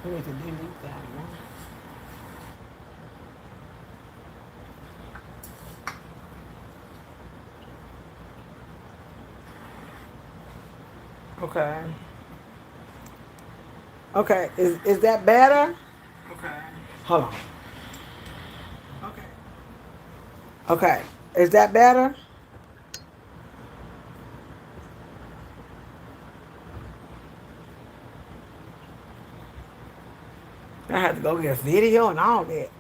We need to delete that one. Okay. Okay. Is that better? Okay. Hold on. Okay. Okay. Is that better? I had to go get a video and all that.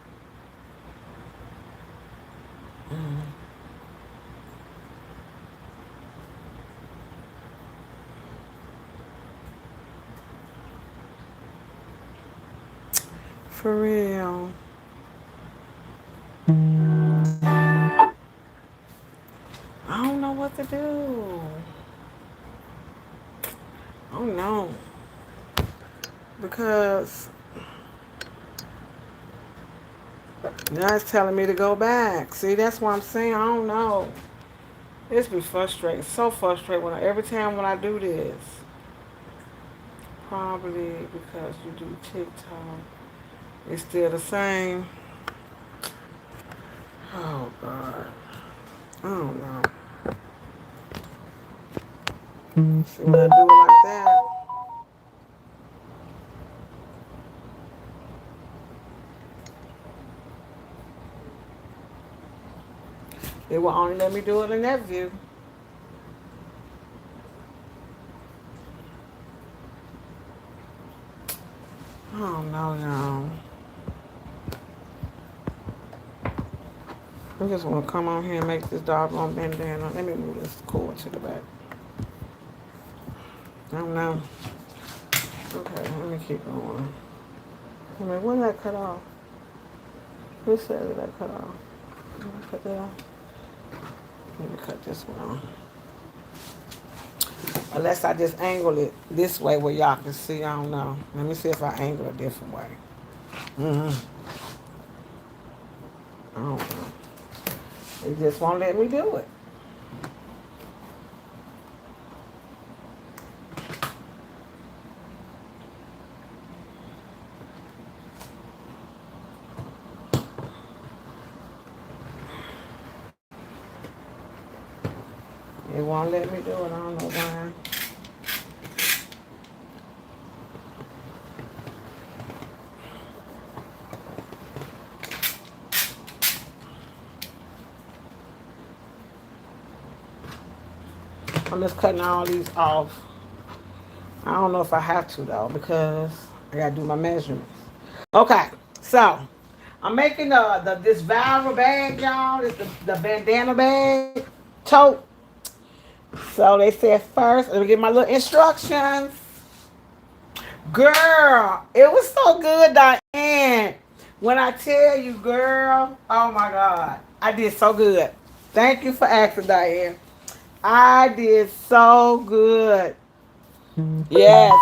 For real. I don't know what to do. I don't know. Because now it's telling me to go back. See, that's what I'm saying. I don't know. It's be frustrating. So frustrating every time when I do this. Probably because you do TikTok. It's still the same. Oh God. I don't know. See when I do it like that. It will only let me do it in that view. I don't know, y'all. I just want to come on here and make this doggone bandana. Let me move this cord to the back. I don't know. Okay, let me keep going. I mean, when did I cut off? Who said that I cut off? Did I cut that off? Let me cut this one off. Unless I just angle it this way where y'all can see. I don't know. Let me see if I angle a different way. I don't know. It just won't let me do it. It won't let me do it. I don't know why. I'm just cutting all these off. I don't know if I have to though because I gotta do my measurements. Okay, so I'm making this viral bag, y'all. It's the bandana bag, tote. So they said first, let me get my little instructions. Girl, it was so good, Diane. When I tell you, girl, oh my God, I did so good. Thank you for asking, Diane. I did so good. Yes.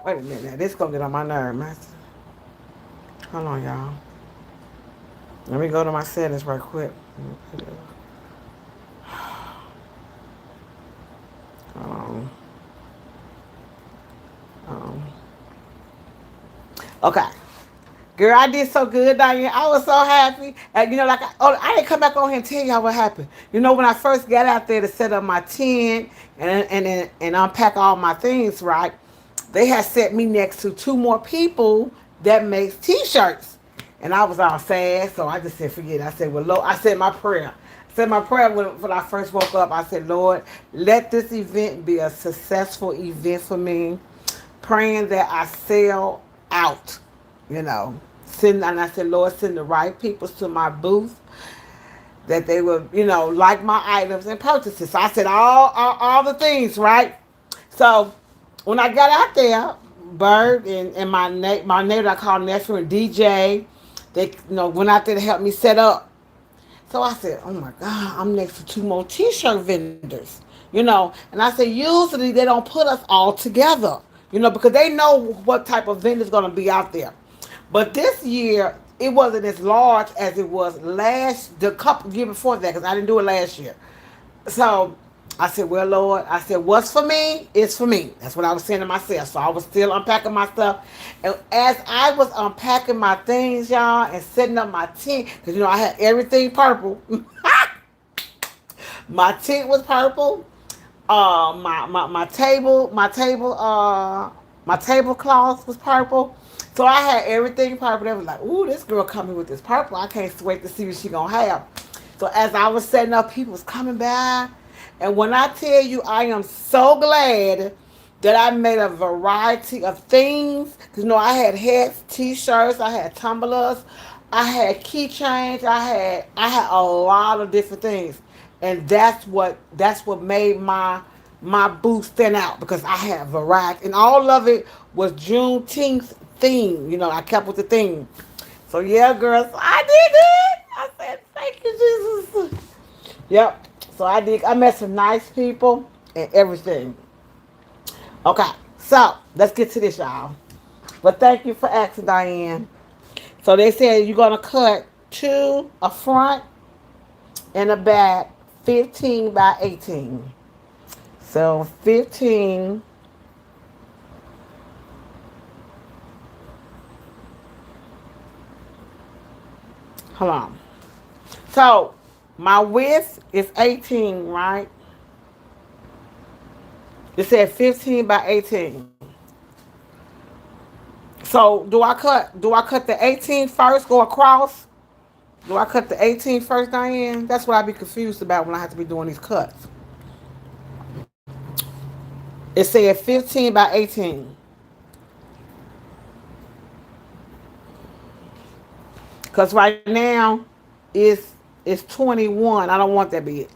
Wait a minute, now this gonna get on my nerve, master. Hold on, y'all. Let me go to my settings right quick. Hold on. Um, okay. Girl, I did so good, Diane. I was so happy. I didn't come back on here and tell y'all what happened. You know, when I first got out there to set up my tent and unpack all my things, right? They had set me next to two more people that makes T-shirts, and I was all sad. So I just said, forget it. I said, well, Lord, I said my prayer. I said my prayer when I first woke up. I said, Lord, let this event be a successful event for me. Praying that I sell out, you know. And I said, Lord, send the right people to my booth that they would, like my items and purchases. So I said all the things, right? So when I got out there, Bird and my neighbor I call nephew and DJ, they went out there to help me set up. So I said, oh my God, I'm next to two more T-shirt vendors, And I said, usually they don't put us all together, because they know what type of vendors going to be out there. But this year, it wasn't as large as it was the couple year before that, because I didn't do it last year. So I said, well, Lord, I said, what's for me is for me. That's what I was saying to myself. So I was still unpacking my stuff. And as I was unpacking my things, y'all, and setting up my tent, because, I had everything purple. My tent was purple. My tablecloth was purple. So I had everything purple. They was like, ooh, this girl coming with this purple. I can't wait to see what she gonna have. So as I was setting up, people was coming by. And when I tell you, I am so glad that I made a variety of things. Cause I had hats, t-shirts, I had tumblers, I had keychains, I had a lot of different things. And that's what made my booth stand out because I had variety. And all of it was Juneteenth theme. I kept with the theme. So yeah, girls, I did it. I said, thank you, Jesus. Yep. So I did. I met some nice people and everything. Okay. So let's get to this, y'all. But thank you for asking, Diane. So they said you're gonna cut two a front and a back, 15 by 18. So 15. Hold on. So my width is 18, right? It said 15 by 18. So do I cut the 18 first, go across? Do I cut the 18 first, Diane? That's what I be confused about when I have to be doing these cuts. It said 15 by 18. Because right now it's 21. I don't want that big.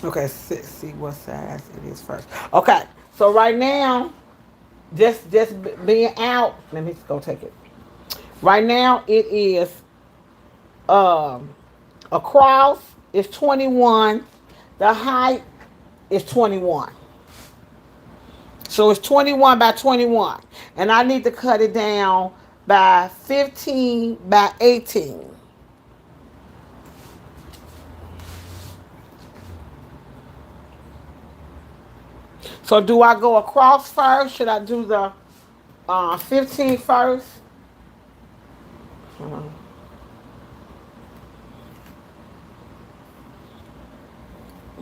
Okay, see what size it is first. Okay, so right now, just being out. Let me go take it. Right now, it is um across is 21. The height is 21. So it's 21 by 21, and I need to cut it down by 15 by 18. So do I go across first? Should I do the 15 first?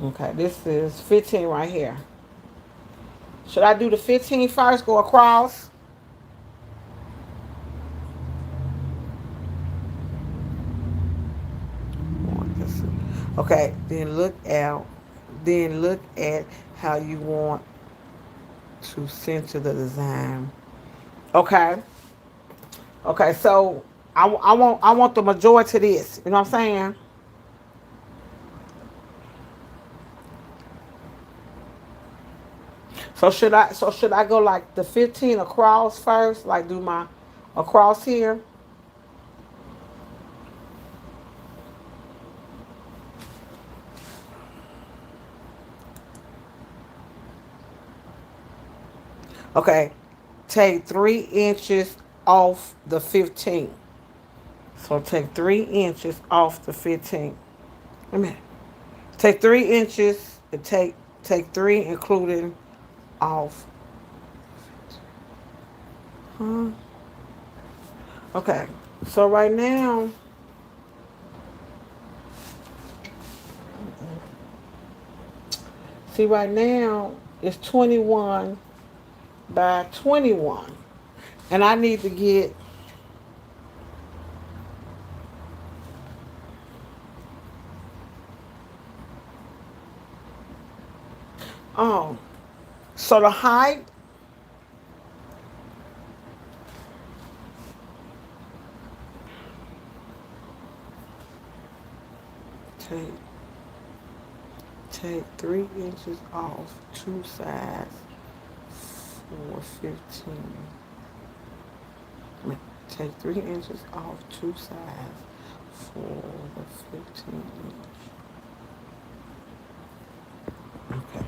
Okay, this is 15 right here. Should I do the 15 first, go across? Okay, then look at how you want to center the design. Okay. Okay, so I want the majority of this. You know what I'm saying? So should I go like the 15 across first? Like do my across here? Okay. Take 3 inches off the 15. So take 3 inches off the 15. Wait a minute. Take 3 inches and take three including off. Huh? Okay. So right now, see right now it's 21 by 21. And I need to get oh so the height take take 3 inches off two sides for 15. Take 3 inches off two sides for the 15 inch. Okay.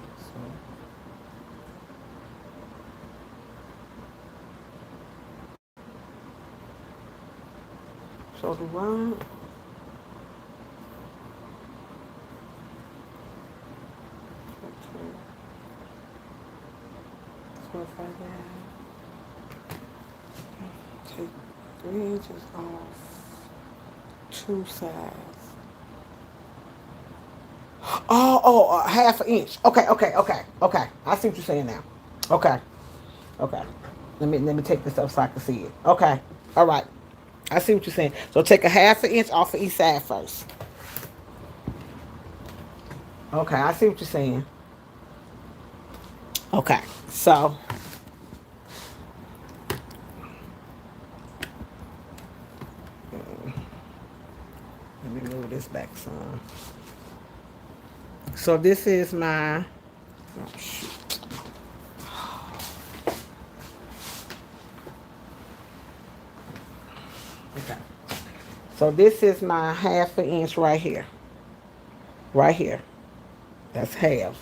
So the one, so if I take 3 inches off two sides. Half an inch. Okay. I see what you're saying now. Okay, okay. Let me take this up so I can see it. Okay, all right. I see what you're saying. So take a half an inch off of each side first. Okay, I see what you're saying. Okay, so let me move this back some. So this is my. Oh shoot. Okay. So this is my half an inch right here. Right here. That's half.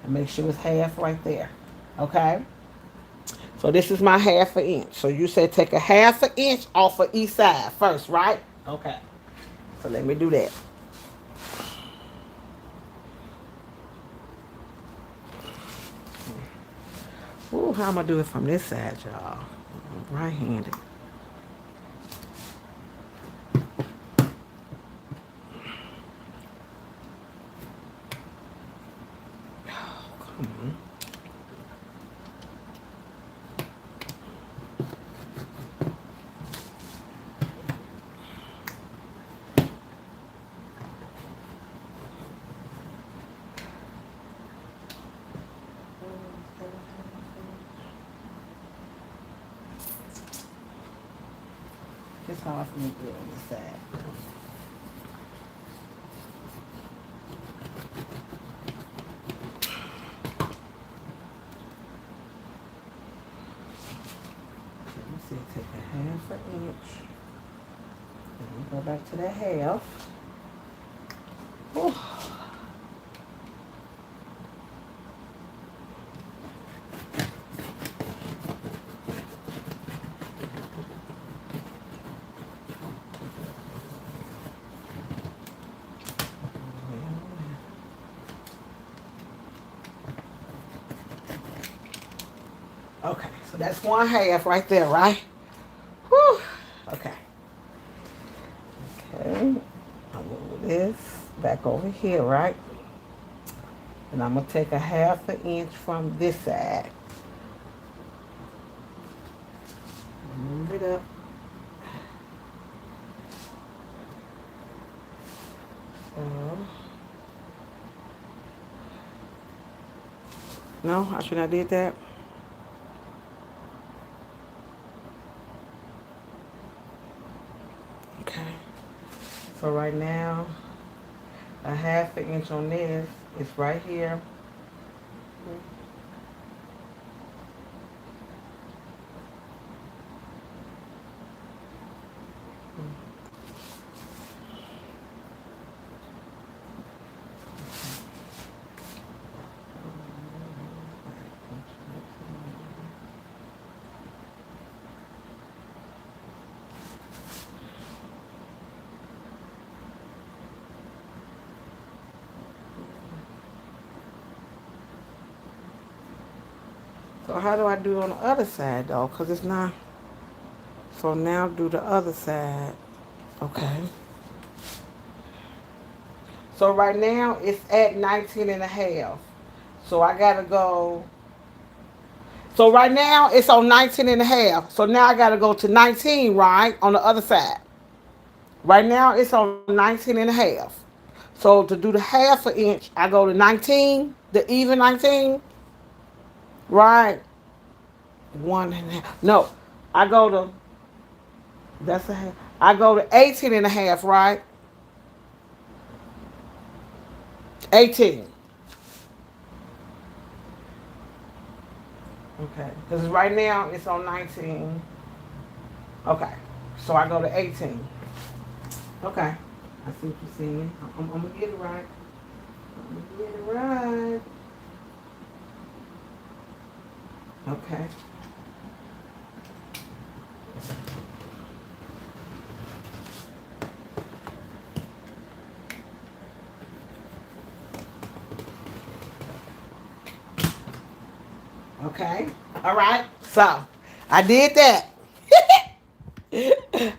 And make sure it's half right there. Okay. So this is my half an inch. So you said take a half an inch off of each side first, right? Okay. So let me do that. Ooh, how am I gonna do it from this side, y'all? Right-handed. Come on. It's hard for me to do it on this side. Let me see, take a half an inch. Let me go back to the half. Ooh. Okay, so that's one half right there, right? Whew. Okay. Okay. I'll move this back over here, right? And I'm gonna take a half an inch from this side. Move it up. So, no, I should have did that. Okay. So right now, a half an inch on this is right here. So how do I do on the other side though? Cause it's not. So now do the other side. Okay. So right now it's at 19 and a half. So I gotta go. So right now it's on 19 and a half. So now I gotta go to 19, right? On the other side. Right now it's on 19 and a half. So to do the half an inch, I go to 19, the even 19, right? One and a half. No, I go to, that's a half. I go to 18 and a half, right? 18. Okay. Because right now it's on 19. Okay. So I go to 18. Okay. I see what you're saying. I'm going to get it right. I'm going to get it right. Okay. Okay. All right. So I did that.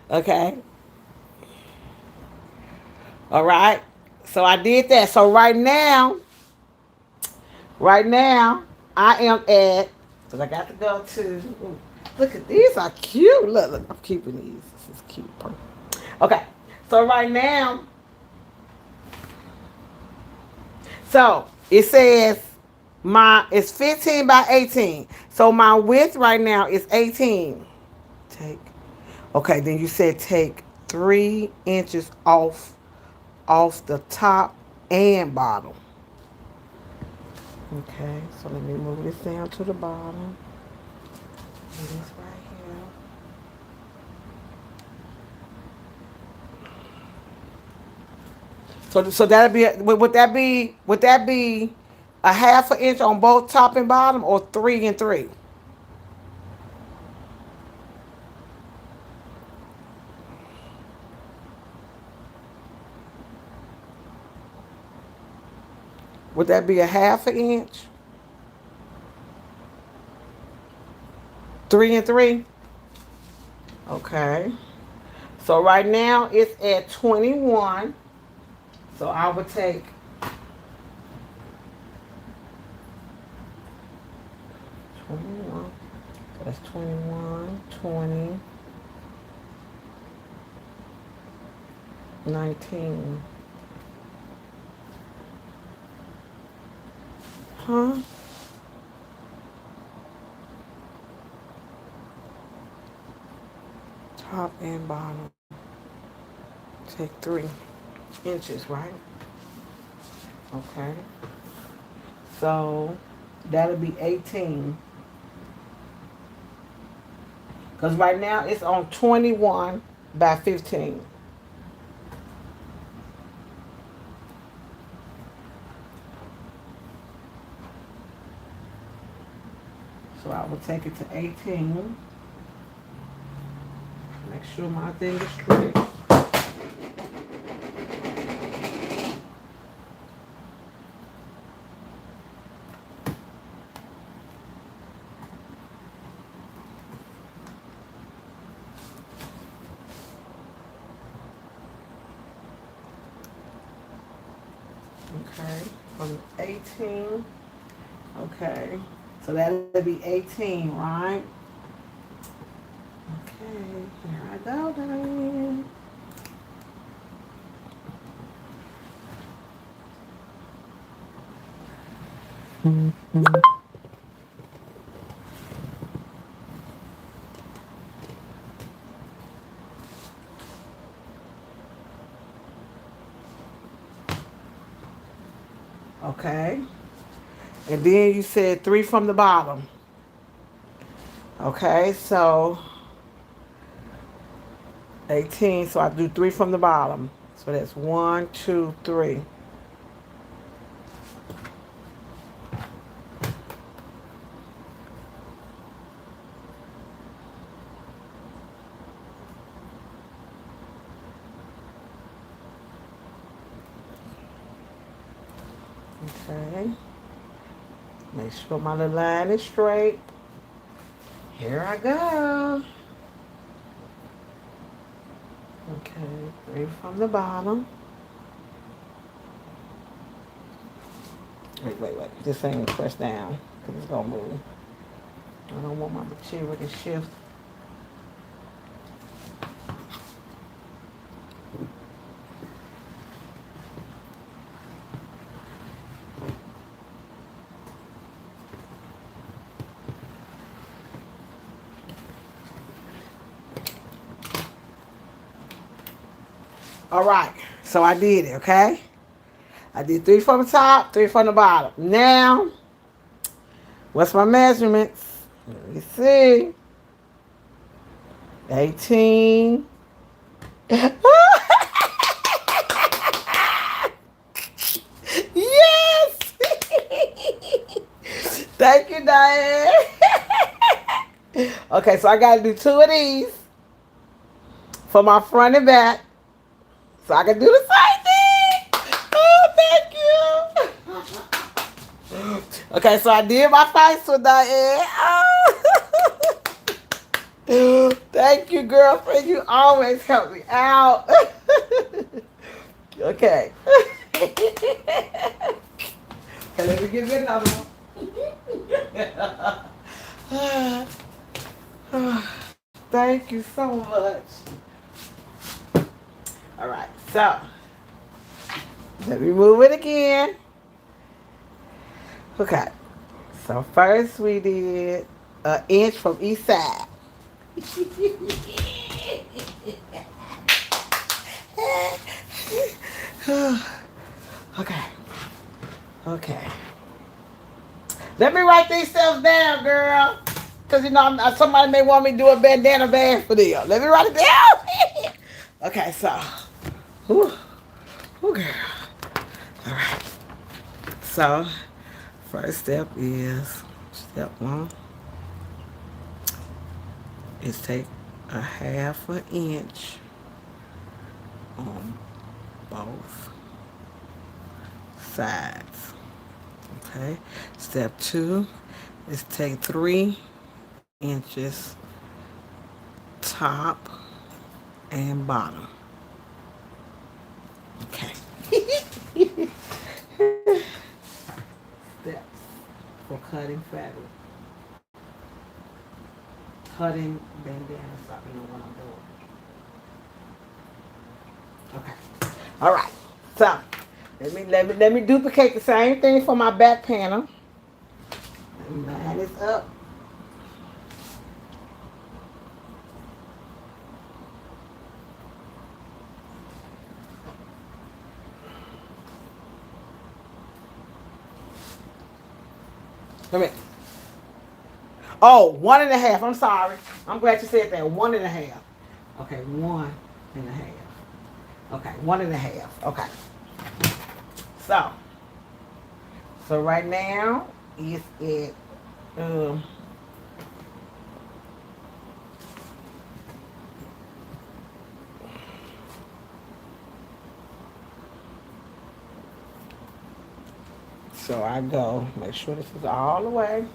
Okay. All right. So I did that. So right now, I am at. So I got to go to. Ooh, look at these are cute. Look, I'm keeping these. This is cute. Okay. So right now, so it says it's 15 by 18. So my width right now is 18. Take. Okay, then you said take 3 inches off the top and bottom. Okay, so let me move this down to the bottom. This right here. So that'll be would that be a half an inch on both top and bottom, or 3 and 3? Would that be a half an inch? 3 and 3. Okay. So right now it's at 21. So I would take 21. That's 21, 20, 19. Huh? Top and bottom. Take 3 inches, right? Okay. So that'll be 18. Because right now it's on 21 by 15. So I will take it to 18. Make sure my thing is straight. Okay. From 18. Okay. So that'll be 18, right? Okay. Here I go, Diane. Okay. And then you said 3 from the bottom. Okay, so 18. So I do 3 from the bottom. So that's 1, 2, 3. Okay. Make sure my little line is straight. Here I go. Okay, 3 from the bottom. Wait. This ain't pressed down because it's gonna move. I don't want my material to shift. All right, so I did it. Okay, I did 3 from the top, 3 from the bottom. Now, what's my measurements? Let me see. 18. Yes! Thank you, Diane. Okay, so I got to do 2 of these for my front and back so I can do the same thing. Oh, thank you. Okay, so I did my face with Diane. Oh. Thank you, girlfriend. You always help me out. Okay. Okay, let me give you another one. Thank you so much. All right, so let me move it again. Okay, so first we did an inch from each side. Okay, okay. Let me write these stuff down, girl. Because, you know, somebody may want me to do a bandana band for them. Let me write it down. Okay, so. Whew, whew, girl. All right. So, first step is, step one is take a half an inch on both sides. Okay. Step two is take 3 inches top and bottom. Okay. Steps for cutting fabric. Cutting bandana so I know what I'm doing. Okay. All right. So let me duplicate the same thing for my back panel. Let me line this up. Come here. Oh, 1.5. I'm sorry. I'm glad you said that. 1.5. Okay, 1.5. Okay, 1.5. Okay. So, right now it's at so I go, make sure this is all the way.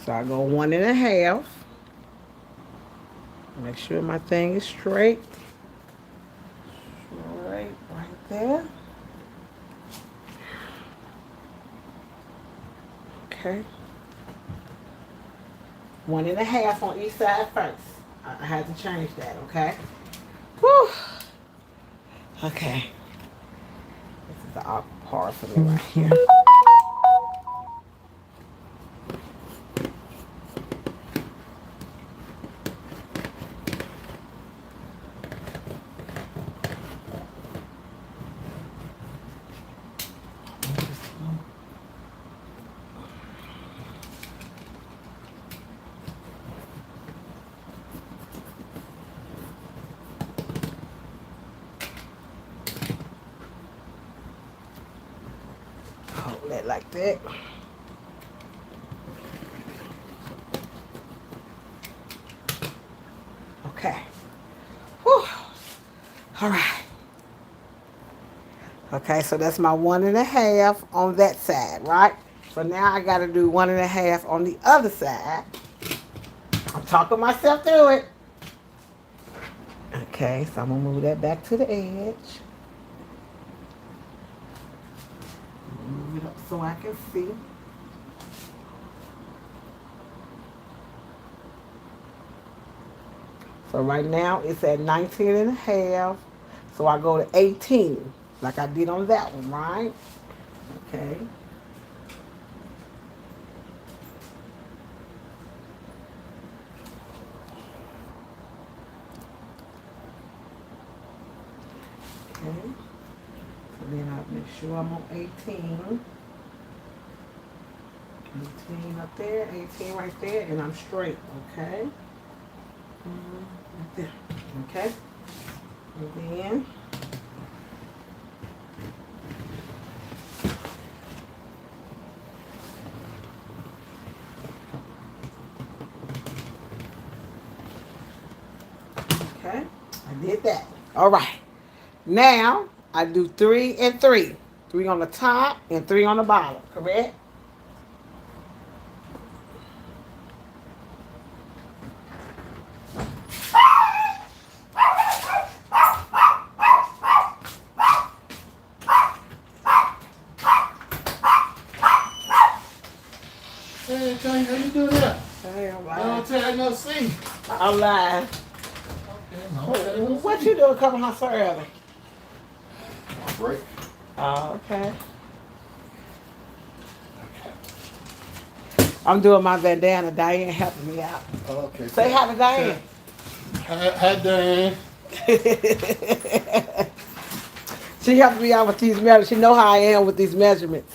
So I go 1.5. Make sure my thing is straight. Straight right there. Okay. 1.5 on each side first. I had to change that, okay? Whew. Okay. This is the awkward part for me right here. Hold that like that. Okay. Whew. All right. Okay, so that's my 1.5 on that side, right? So now I got to do 1.5 on the other side. I'm talking myself through it. Okay, so I'm going to move that back to the edge. Move it up so I can see. So right now it's at 19.5. So I go to 18, like I did on that one, right? Okay. Okay. So then I'll make sure I'm on 18. 18 up there, 18 right there, and I'm straight, okay? Right there, okay? And then okay, I did that. All right. Now I do 3 and 3. 3 on the top and 3 on the bottom, correct? Hey, Tanya, how you do that? Hey, I'm I don't lying. tell no see. I'm lying. Okay, no, tell no What see. you doing coming home so early? My break. Oh, okay. I'm doing my bandana. Diane helping me out. Okay, Say hi to Diane. Hi, Diane. She helped me out with these measurements. She know how I am with these measurements.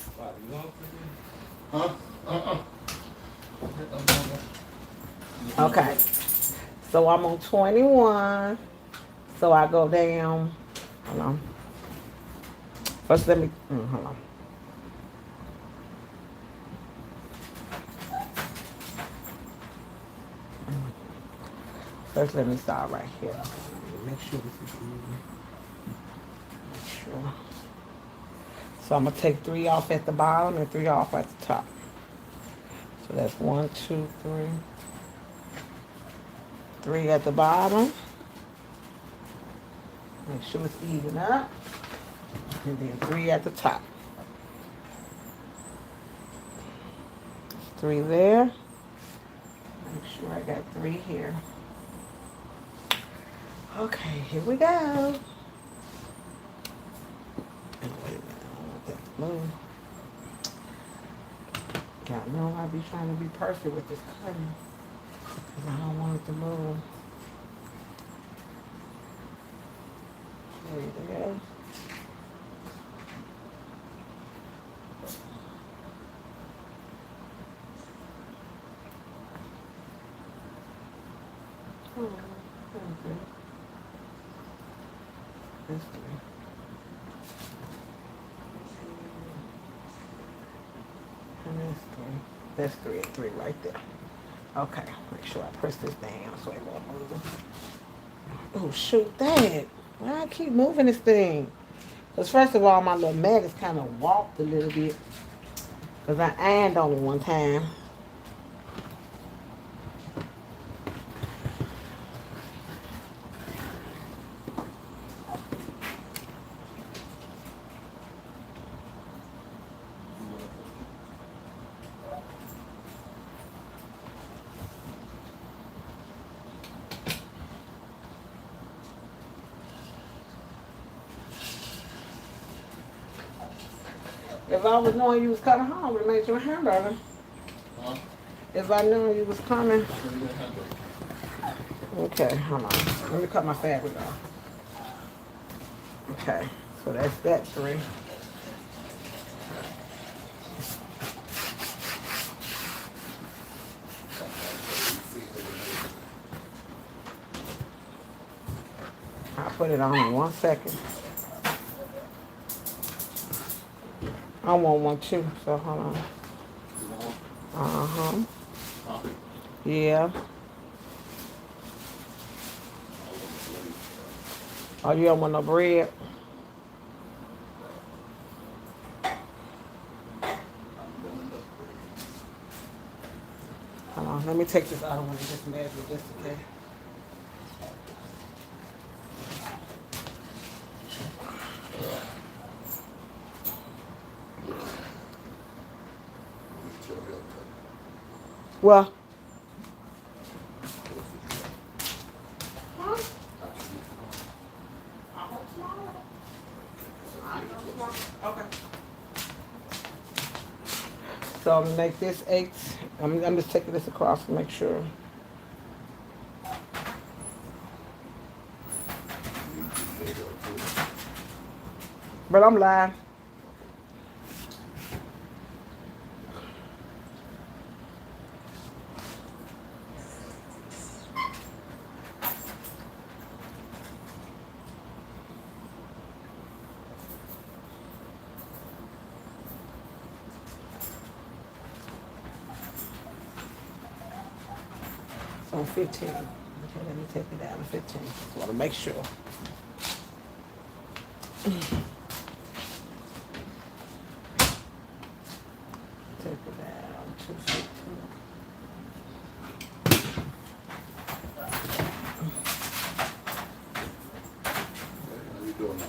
Huh? Uh-uh. Okay. So I'm on 21. So I go down. Hold on. First, let me. Hold on. First, let me start right here. Make sure this is even. Make sure. So I'm gonna take 3 off at the bottom and 3 off at the top. So that's 1, 2, 3. 3 at the bottom. Make sure it's even up. And then 3 at the top. 3 there. Make sure I got 3 here. Okay, here we go. Oh, wait a minute, I don't want that to move. Y'all know I be trying to be perfect with this cutting. Because I don't want it to move. There you go. Oh, okay. That's 3. And that's 3. That's 3 and 3 right there. Okay, make sure I press this down so it won't move. Oh, shoot, that. Why I keep moving this thing? Because first of all, my little mag is kind of walked a little bit. Because I ironed on it one time. If I was knowing you was coming home, I would have made you a hamburger. Huh? If I knew you was coming. Give me that hamburger. Okay, hold on. Let me cut my fabric off. Okay, so that's that 3. I'll put it on in 1 second. I want one too, so hold on. You want one? Uh-huh. Huh? Yeah. Oh, you don't want no bread? Hold on, let me take this other one and just measure just in case. Well, huh? I want smaller. I know smaller. Okay. So I'm gonna make this 8. I'm just taking this across to make sure. But I'm lying. So 15. Okay, let me take it down to 15. Just want to make sure. Take it down. Too sweet. How you doing now?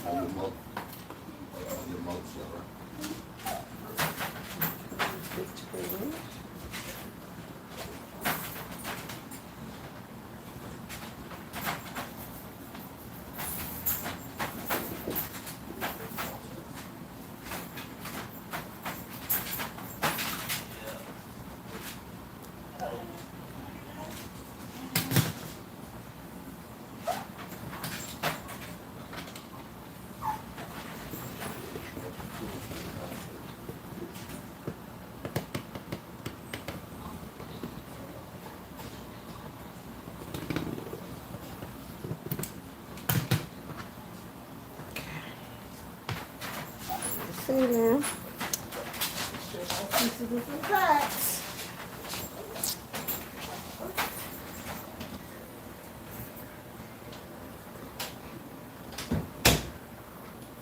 How your mouth? How your mouth shut, right? See now. Pieces of some cracks.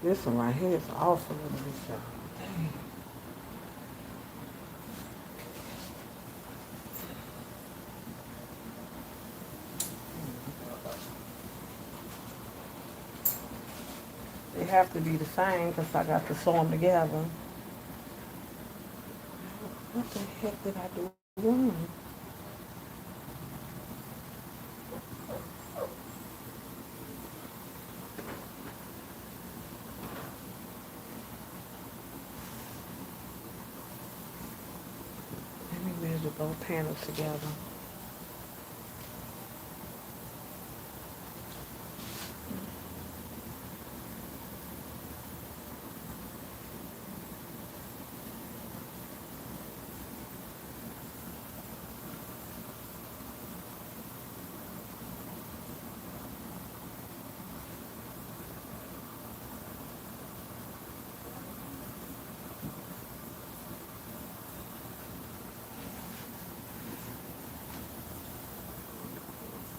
This one right here is awful in this job. They have to be the same because I got to sew them together. What the heck did I do wrong? Let me measure both panels together.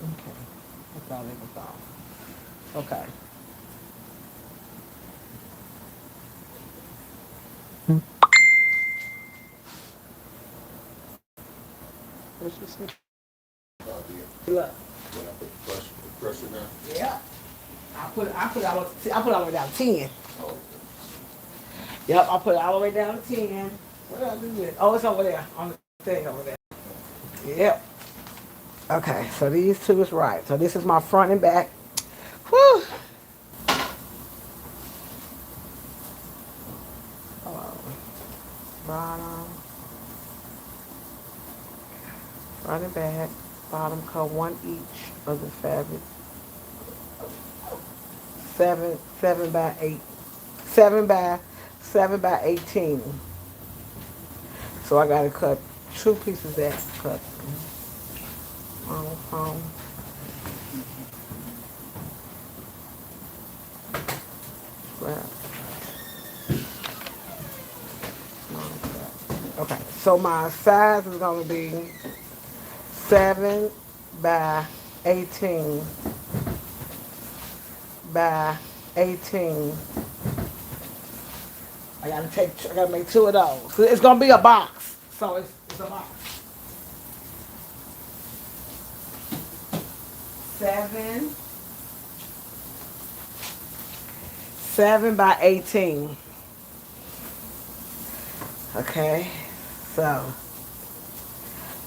Okay. I thought it was off. Okay. What you say? Look. When I put the pressure down. Yeah. I put all the way down to 10. Oh, Yep, I put it all the way down to 10. What did I do with it? Oh, it's over there. On the thing over there. Yep. Okay, so these two is right. So this is my front and back. Whew. Hold on. Bottom. Front and back. Bottom cut one each of the fabric. 7 by 8. 7 by 18. So I gotta cut two pieces that cut. Um, Scrap. Okay, so my size is gonna be 7 by 18 by 18. I gotta make two of those. 'Cause it's gonna be a box. So it's a box. 7, 7 by 18. Okay, so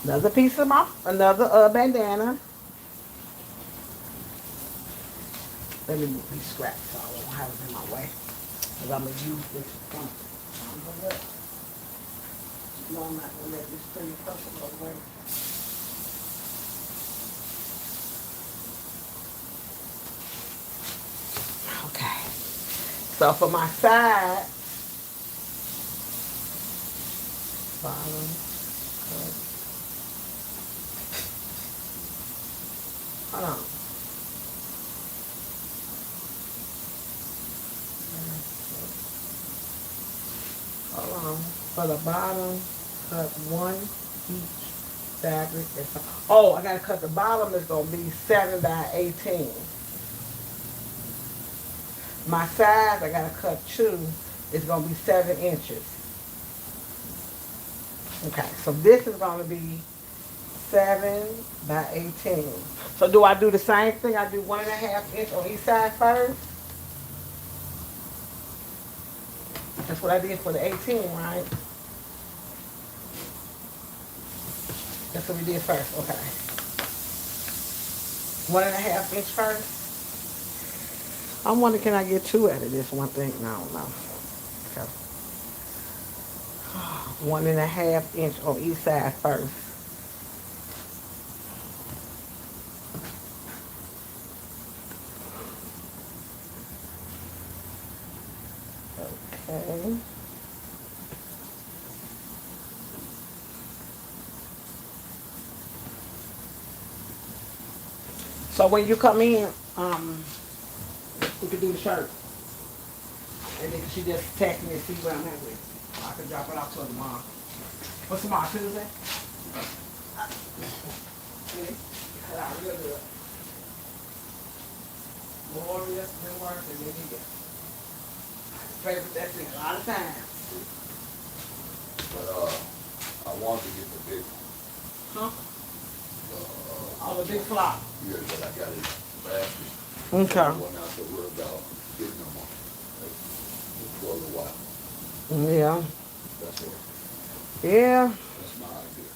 another piece of another bandana. Let me move these scraps so I won't have it in my way. Because I'm going to use this front. No, I'm not going to let this pretty purple go away. Okay. So for my side, bottom, cut. Hold on. Hold on. For the bottom, cut one each Fabric. Oh, I gotta cut the bottom. It's gonna be 7 by 18. My size, I gotta cut two. It's gonna be 7 inches. Okay, so this is gonna be 7 by 18. So do I do the same thing? I do 1.5 inch on each side first. That's what I did for the 18, right? That's what we did first. Okay, 1.5 inch first. I'm wondering, can I get two out of this one thing? No, no. Okay. 1.5 inch on each side first. Okay. So when you come in, we can do the shirt. And then she just text me and see what I'm having. I can drop it off to her tomorrow. What's tomorrow, Tuesday? See? Cut out real good. Glorious and work and then you get. Play with that thing a lot of times. But I want to get the big Huh? On the big uh, flop. yeah, but I got it basket. Okay. I wasn't out so worried about getting them on. For a little while. Yeah. That's it. Yeah. That's my idea.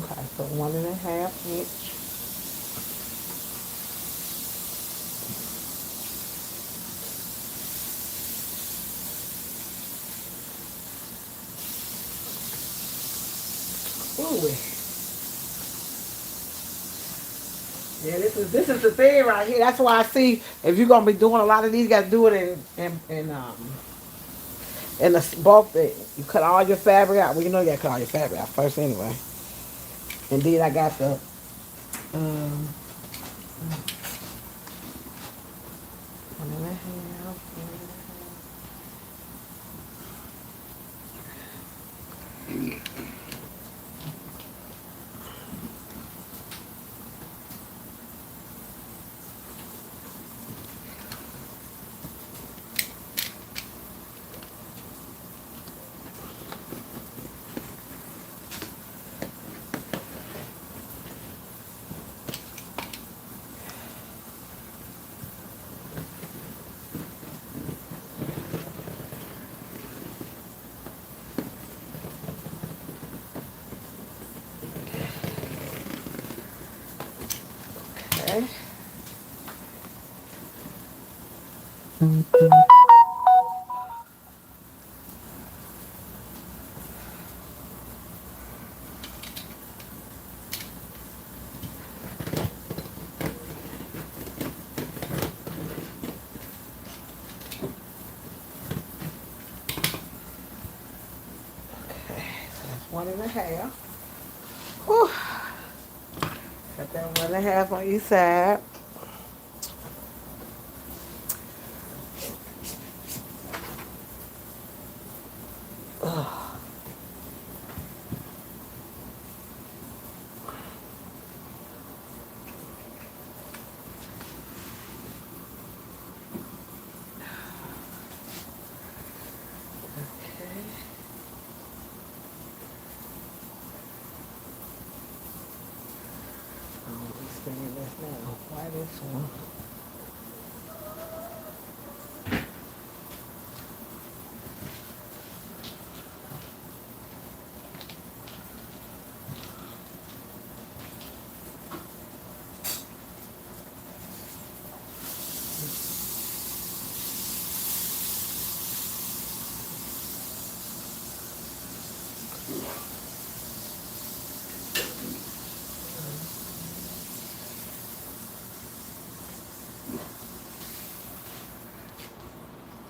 Okay, so 1.5 inch. Ooh. Yeah, this is the thing right here. That's why I see if you're gonna be doing a lot of these, you gotta do it in the bulk thing. You cut all your fabric out. Well, you know you gotta cut all your fabric out first anyway. And then I got the um 1.5. Okay. Okay. So that's 1.5. Whew. Got that 1.5 on each side. Okay. Oh, let's spin this now. Why this one?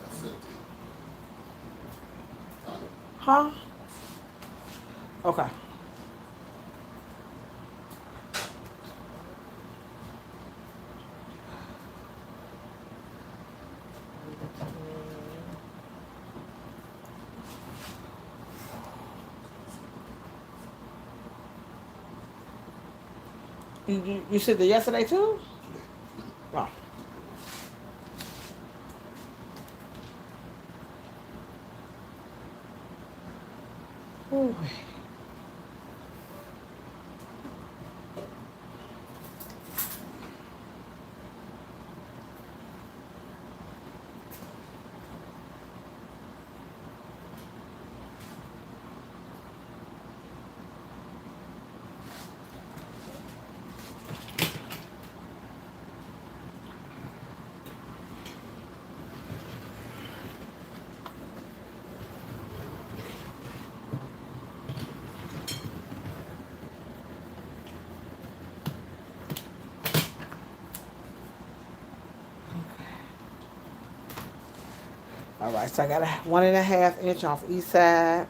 That's it. Huh? Okay. You said that yesterday too? today. Oh. Ooh. All right, so I got a 1.5 inch off each side.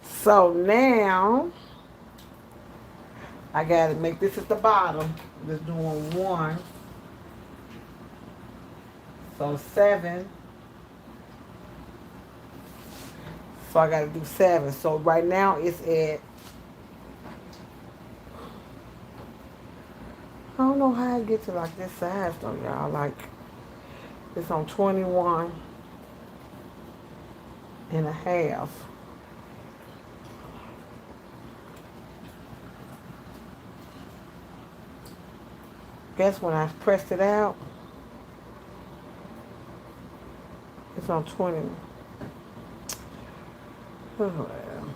So now I gotta make this at the bottom. Just doing one. So 7. So I gotta do 7. So right now it's at, I don't know how I get to like this size though, y'all. Like it's on 21.5. Guess when I pressed it out, it's on 20. Oh, well.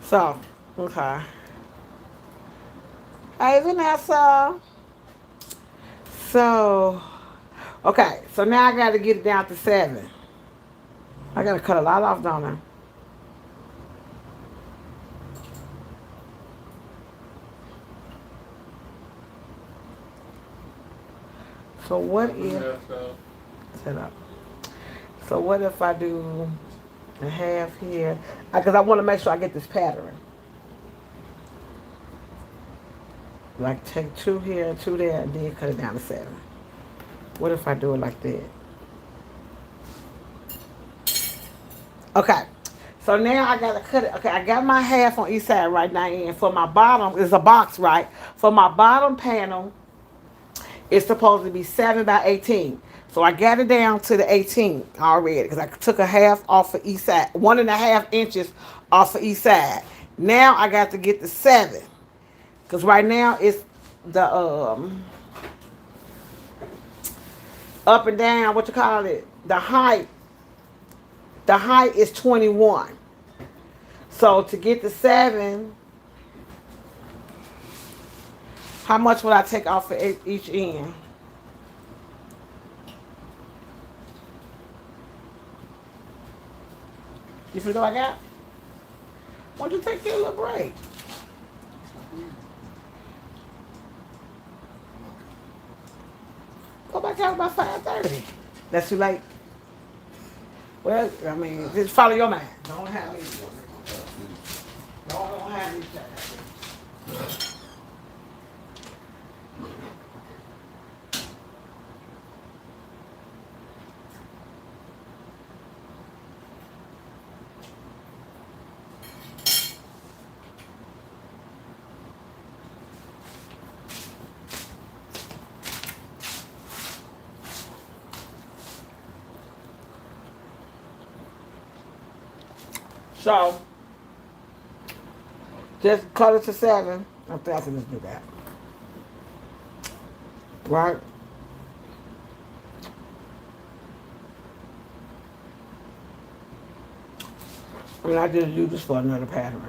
So, okay. Hey, Vanessa. So, okay. So now I got to get it down to 7. I got to cut a lot off, don't I? So what if, set up. So what if I do a half here? Because I want to make sure I get this pattern. Like take 2 here and 2 there and then cut it down to 7. What if I do it like that? Okay. So now I gotta cut it. Okay, I got my half on each side right now, and for my bottom, it's a box, right? For my bottom panel, it's supposed to be 7 by 18. So I got it down to the 18 already because I took a half off of each side, 1.5 inches off of each side. Now I got to get the 7 because right now it's the up and down. What you call it? The height. The height is 21. So to get the 7, how much would I take off for each end? You feel what I got? Why don't you take your little break? Go back out about 5:30. That's too late. Well, I mean, just follow your mind. Don't have me. Don't have me. So, just cut it to 7. I think I can just do that. Right? I mean, I just use this for another pattern.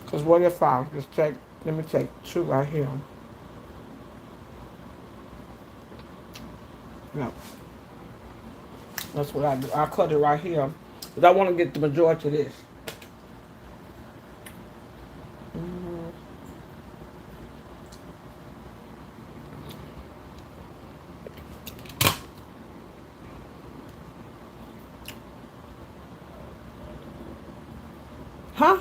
Because what if I just take, let me take 2 right here. No, that's what I do. I cut it right here. Because I want to get the majority of this. Huh?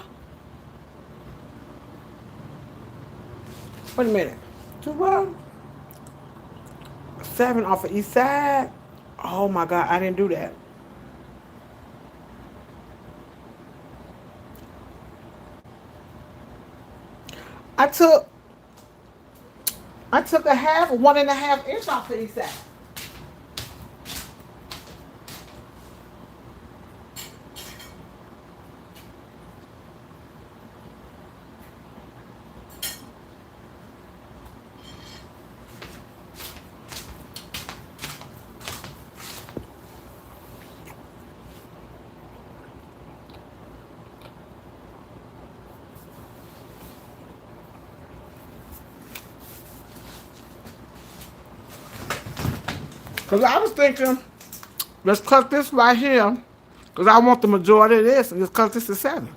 Wait a minute. Two what? 7 off the east side? Oh my God, I didn't do that. I took I took a half, 1.5 inch off the east side. Because I was thinking, let's cut this right here. Because I want the majority of this and just cut this to 7.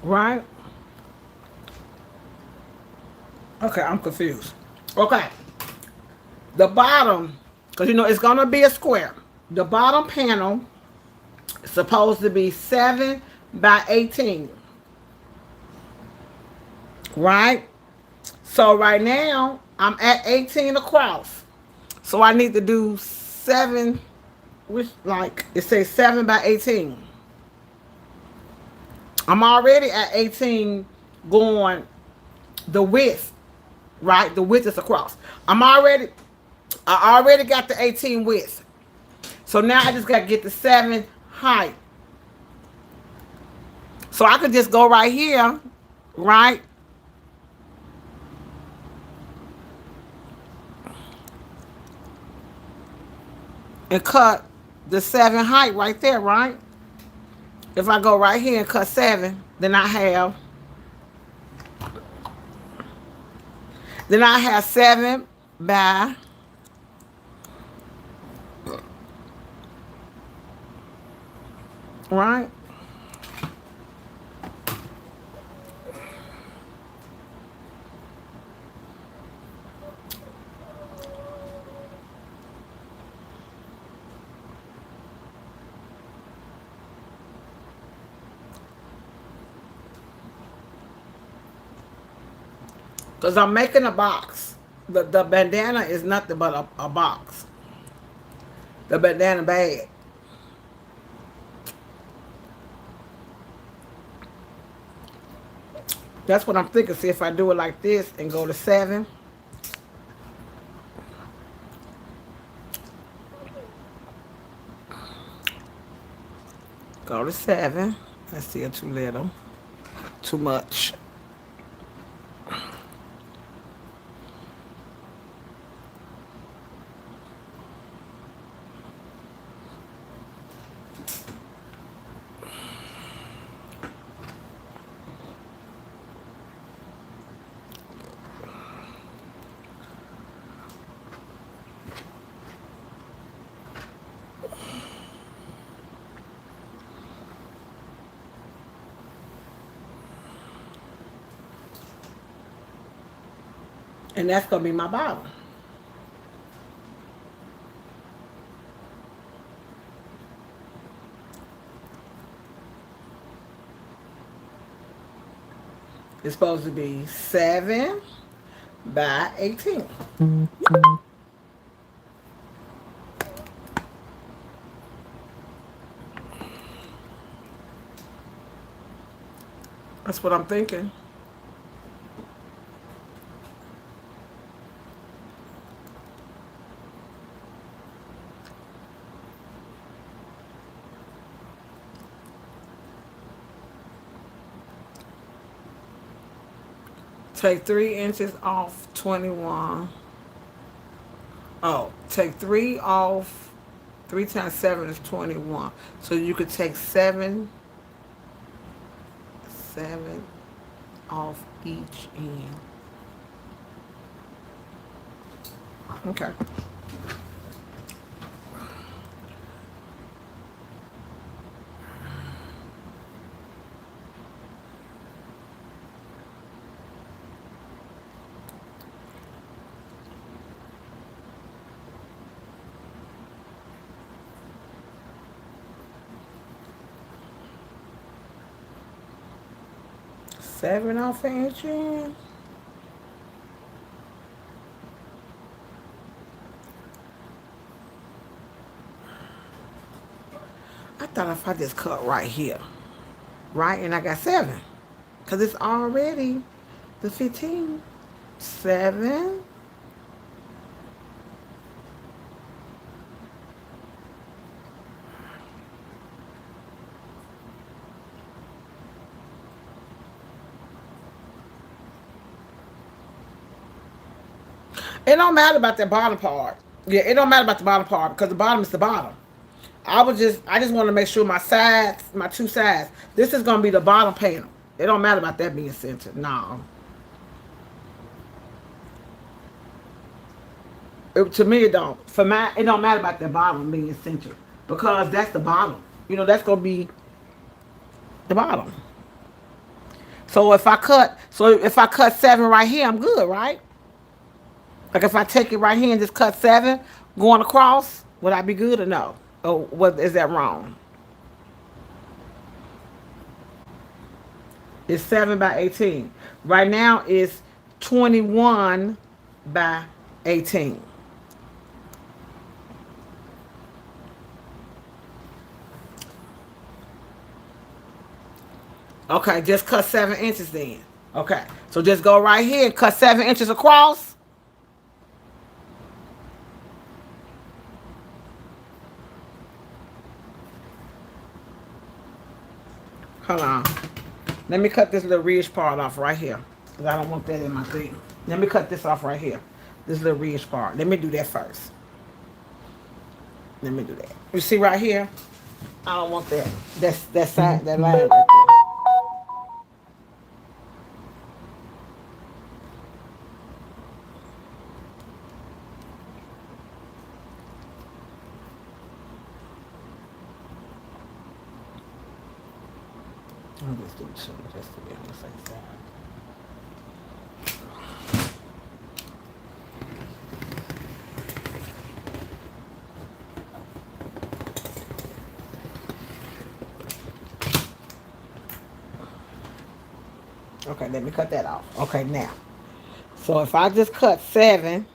Right? Okay, I'm confused. Okay. The bottom, because you know it's going to be a square. The bottom panel is supposed to be 7 by 18. Right? So right now, I'm at 18 across. So I need to do 7, which like it says 7 by 18. I'm already at 18 going the width, right? The width is across. I already got the 18 width. So now I just got to get the 7 height. So I could just go right here, right? And cut the 7 height right there, right? If I go right here and cut 7, then I have 7 by, right? Because I'm making a box. The bandana is nothing but a box. The bandana bag. That's what I'm thinking. See if I do it like this and go to 7. Go to 7. That's still too little. Too much. And that's going to be my bottom. It's supposed to be 7 by 18. That's what I'm thinking. Take 3 inches off 21. Oh, take 3 off. 3 times 7 is 21. So you could take 7 off each end. Okay. 7 off an inch in. I thought if I just cut right here, right, and I got 7, cause it's already the 15. 7. It don't matter about that bottom part. Yeah, it don't matter about the bottom part because the bottom is the bottom. I just want to make sure my sides, my 2 sides. This is gonna be the bottom panel. It don't matter about that being centered. No, to me it don't. For my, it don't matter about the bottom being centered because that's the bottom. You know, that's gonna be the bottom. So if I cut 7 right here, I'm good, right? Like if I take it right here and just cut 7 going across, would I be good or no? Or what is that wrong? It's 7 by 18. Right now it's 21 by 18. Okay, just cut 7 inches then. Okay, so just go right here and cut 7 inches across. Hold on. Let me cut this little ridge part off right here. Because I don't want that in my thing. Let me cut this off right here. This little ridge part. Let me do that first. Let me do that. You see right here? I don't want that. That's that side, that line right there. I'll just do 2 just to be on the safe side. Okay, let me cut that off. Okay, now. So if I just cut 7,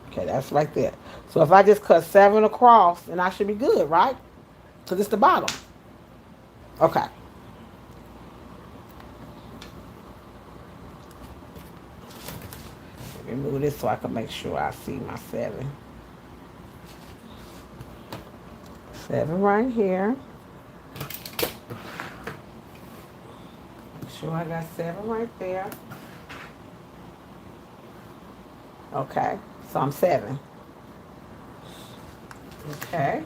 okay, that's right there. So if I just cut 7 across, then I should be good, right? Because it's the bottom. Okay. Let me move this so I can make sure I see my 7. 7 right here. Make sure I got 7 right there. Okay, so I'm 7. Okay.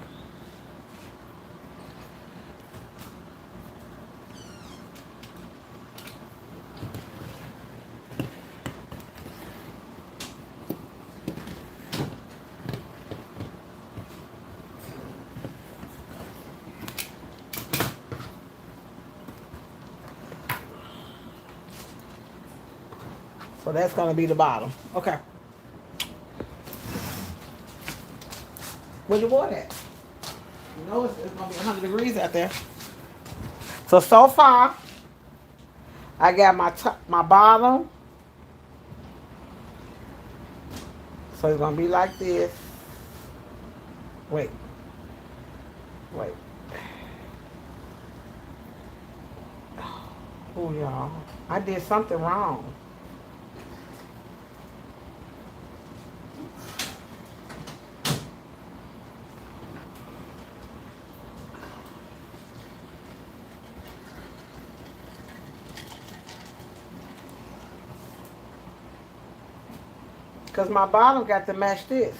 So that's going to be the bottom. Okay. Where's your water at? You know it's going to be 100 degrees out there. So far, I got my top, my bottom. So it's going to be like this. Wait. Wait. Oh, y'all. I did something wrong. Because my bottom got to match this.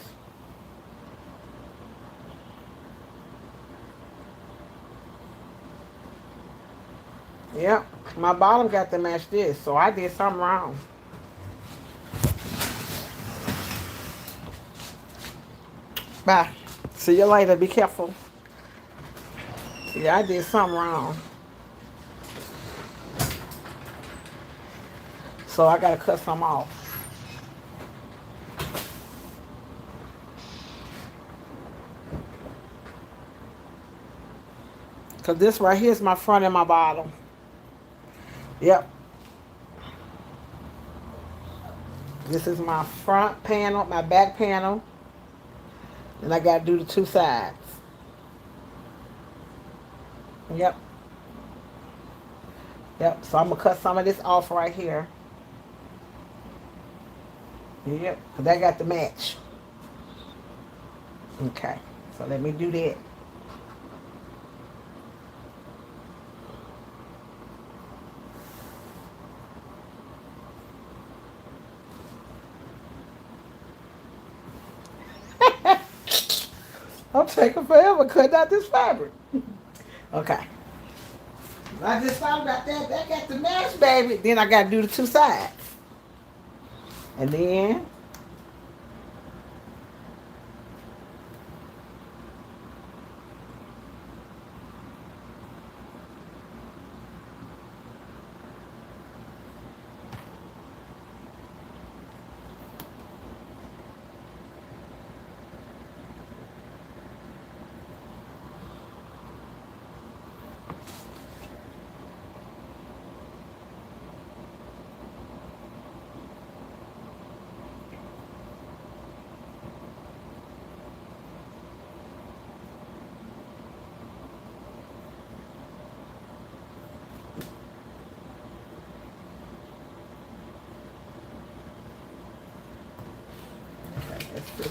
Yep. My bottom got to match this. So I did something wrong. Bye. See you later. Be careful. Yeah, I did something wrong. So I got to cut some off. Because this right here is my front and my bottom. Yep. This is my front panel, my back panel. And I got to do the two sides. Yep. Yep. So I'm going to cut some of this off right here. Yep. Because I got the match. Okay. So let me do that. I'm taking forever cutting out this fabric. Okay. I just thought about that. That got the match, baby. Then I got to do the two sides. And then, okay, let's do.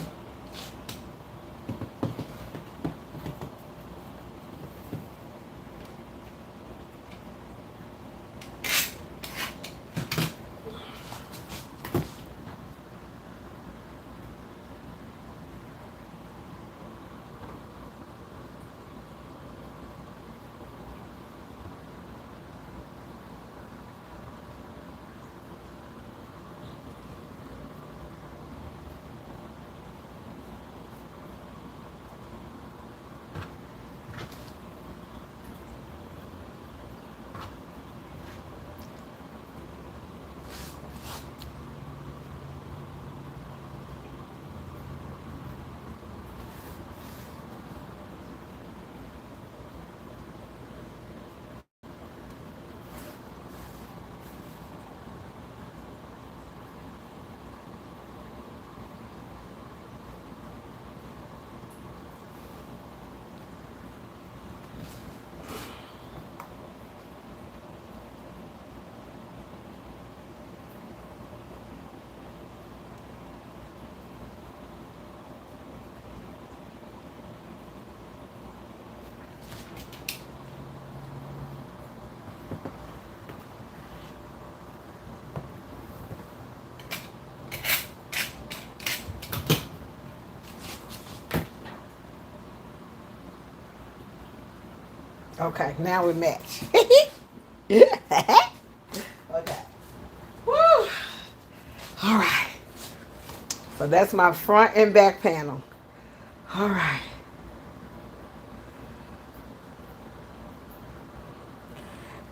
Okay, now we match. Okay. Woo. All right. So that's my front and back panel. All right.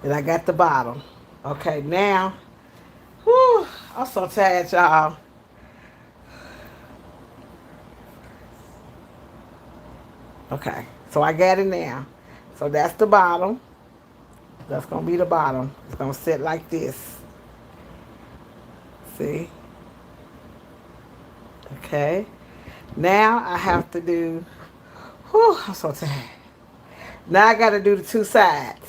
And I got the bottom. Okay, now, whew, I'm so tired, y'all. Okay, so I got it now. So that's the bottom. That's going to be the bottom. It's going to sit like this. See? Okay. Now I have to do, whew, I'm so tired. Now I got to do the two sides.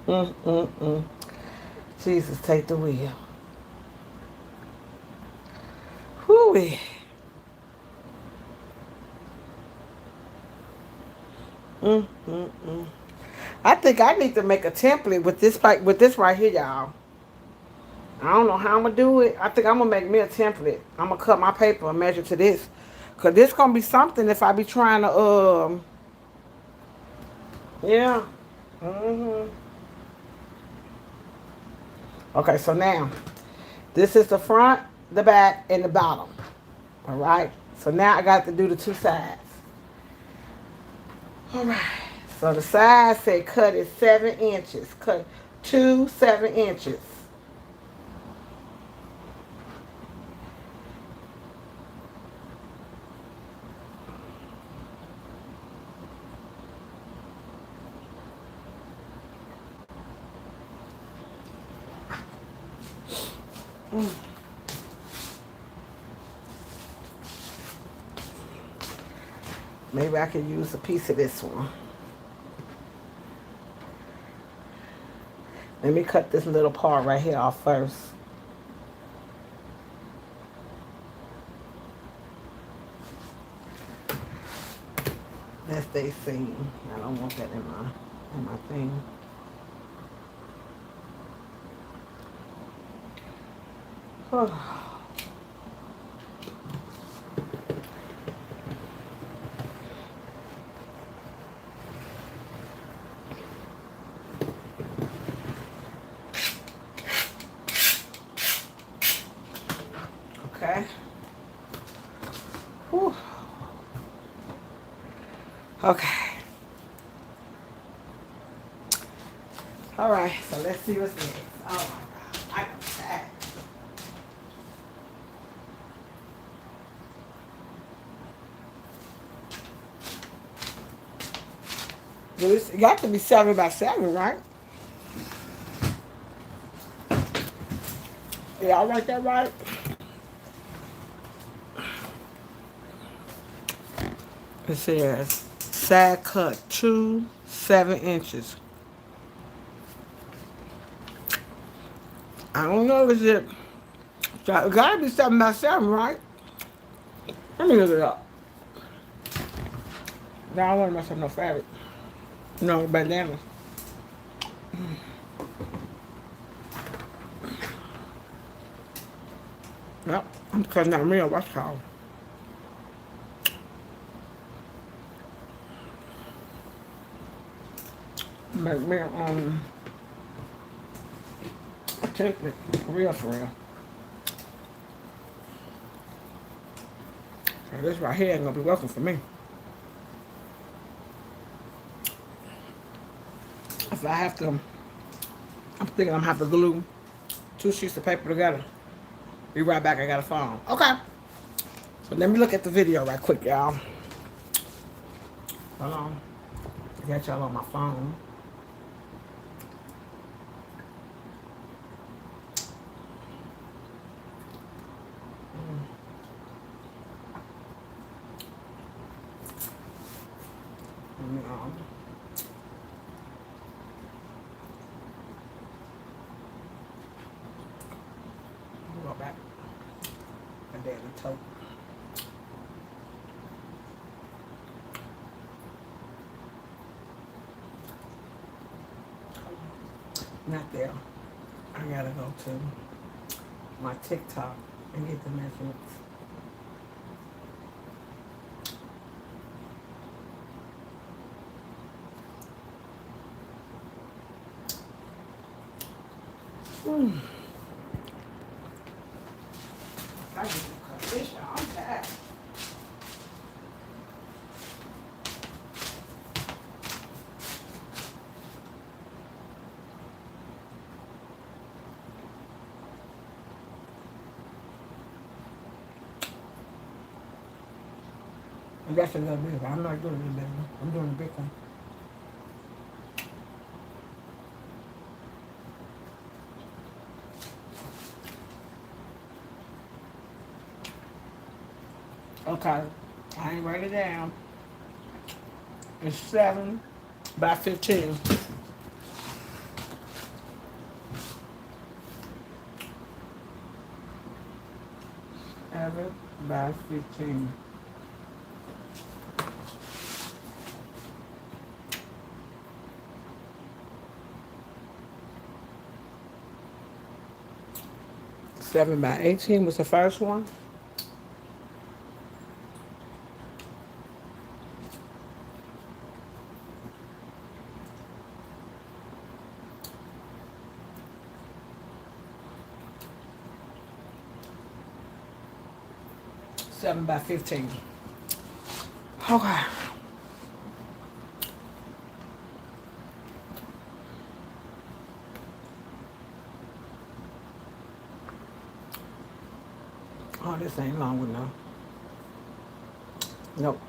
Mm. Jesus, take the wheel. Whoo-wee. Mm. I think I need to make a template with this right here, y'all. I don't know how I'm gonna do it. I think I'm gonna make me a template. I'm gonna cut my paper and measure to this, cause this gonna be something if I be trying to yeah. Okay, so now this is the front, the back, and the bottom. All right. So now I got to do the two sides. All right. So the side say cut is 7 inches. Cut 7 inches. Maybe I could use a piece of this one. Let me cut this little part right here off first. That's they seam. I don't want that in my thing. Okay. Whew. Okay. All right. So let's see what's next. Oh my God. I am sad. It got to be 7 by 7, right? Y'all like that right? It says side cut 7 inches. I don't know, is it? It gotta be 7 by 7, right? Let me look it up. I don't want to mess up no fabric. No bandanas. Yep, I'm cutting out me a what's called. Make me a template, for real. So this right here ain't gonna be working for me. If I have to, I'm thinking I'm gonna have to glue 2 sheets of paper together. Be right back, I got a phone. Okay. So let me look at the video right quick, y'all. Hold on. I got y'all on my phone. Let me, go back. My daily tote. Not there. I gotta go to my TikTok and get the measurements. I need to cut this, y'all. I'm tired. And that's a little bit. I'm not doing the little one. I'm doing the big one. Okay. I ain't write it down. It's 7 by 15. 7 by 15. Seven by 18 was the first one. 7 by 15. Okay. Oh, this ain't long enough. Nope.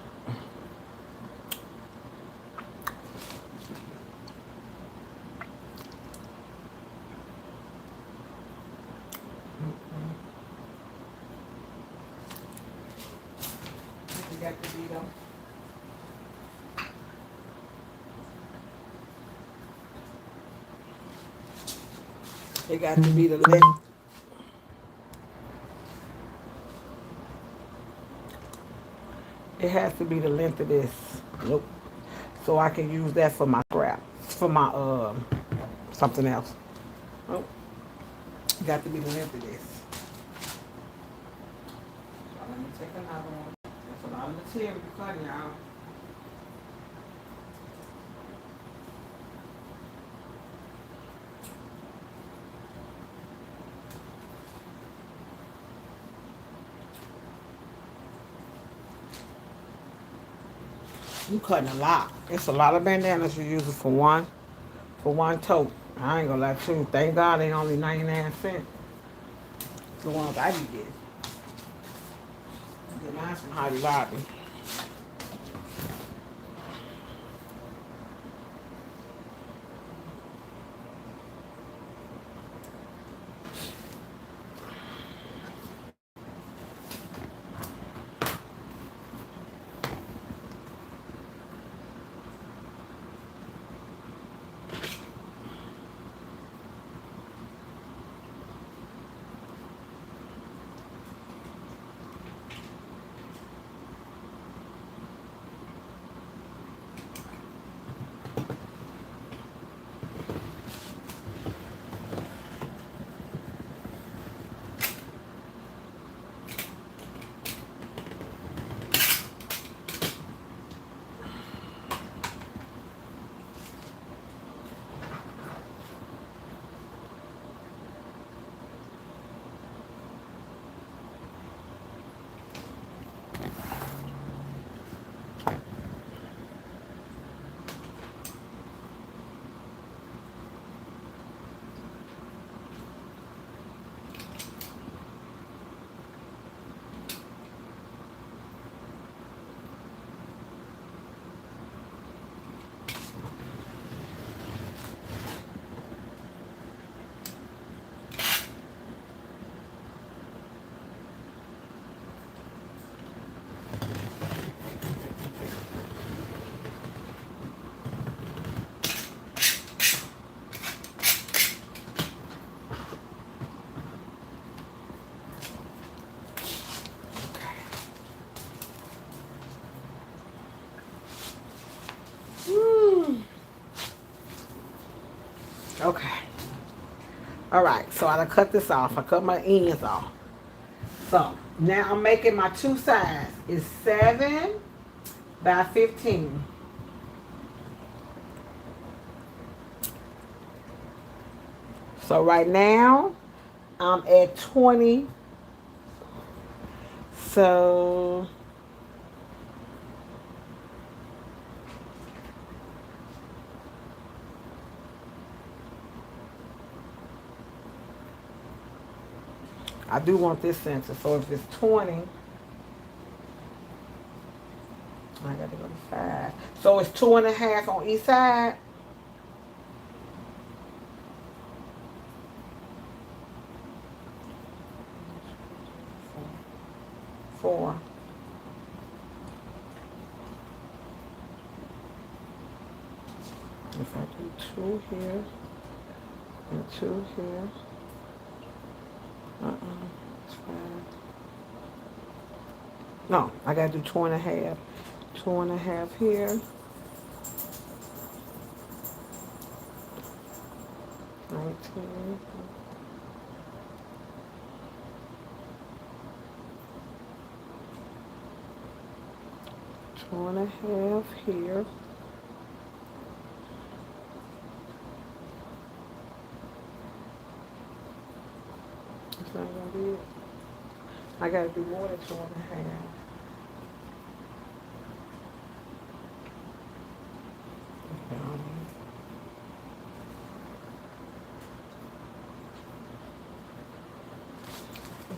got to be them. It got to be the length. It has to be the length of this. Nope. So I can use that for my scrap, for my something else. Oh, got to be the length of this. So let me take another one. That's a lot of material to cut, y'all. You cutting a lot. It's a lot of bandanas you using for one tote. I ain't gonna lie to you. Thank God they only 99 cents. The ones I be getting. Get mine from Hobby Lobby. Mm. Okay. All right. So I done cut this off. I cut my ends off. So now I'm making my two sides. It's 7 by 15. So right now I'm at 20. So I do want this center. So if it's 20, I got to go to 5. So it's 2.5 on each side. 4. If I do 2 here and 2 here, it's 5. No, I gotta do 2.5. 2.5 here. 19. 2.5 here. It's not gonna be it. I gotta do more than 2.5.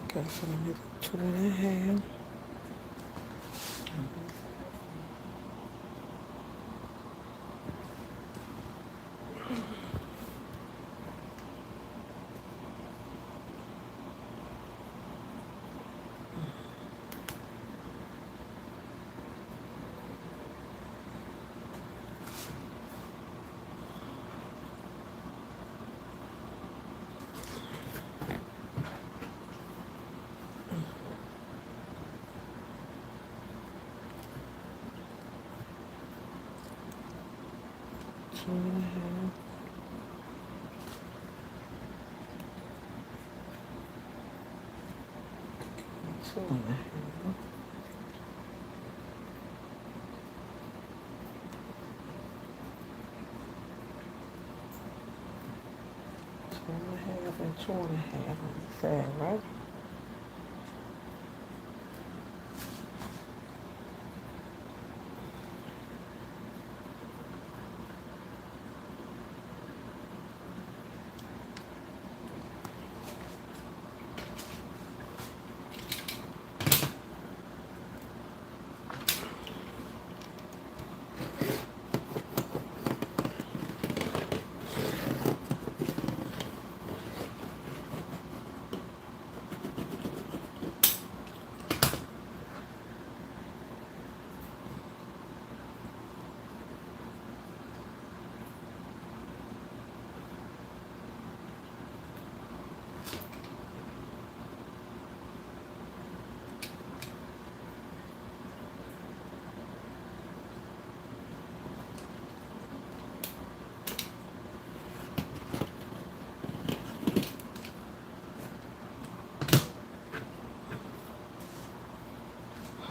Okay, so let me do 2.5. Two and a half. Two and a half and two and a half. Sad, right?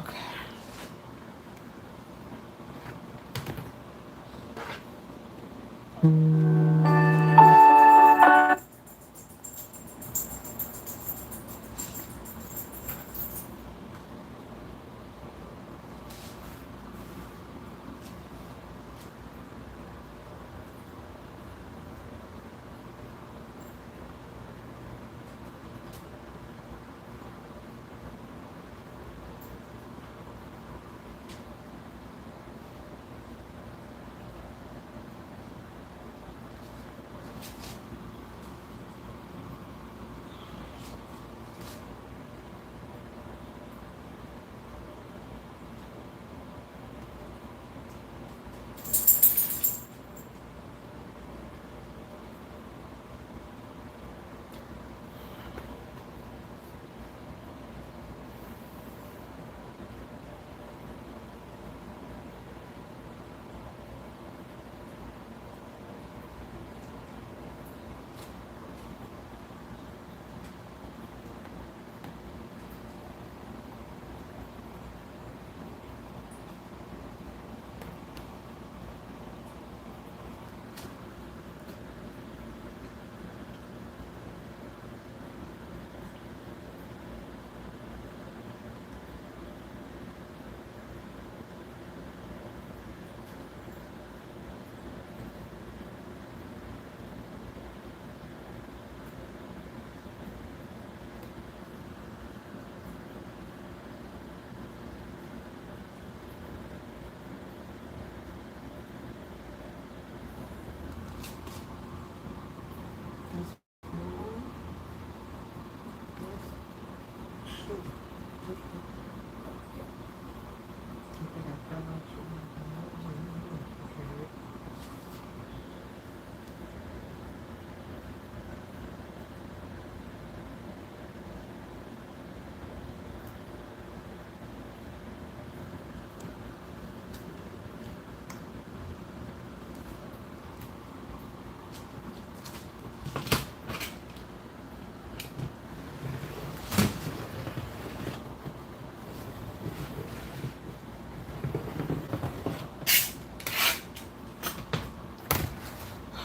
Okay.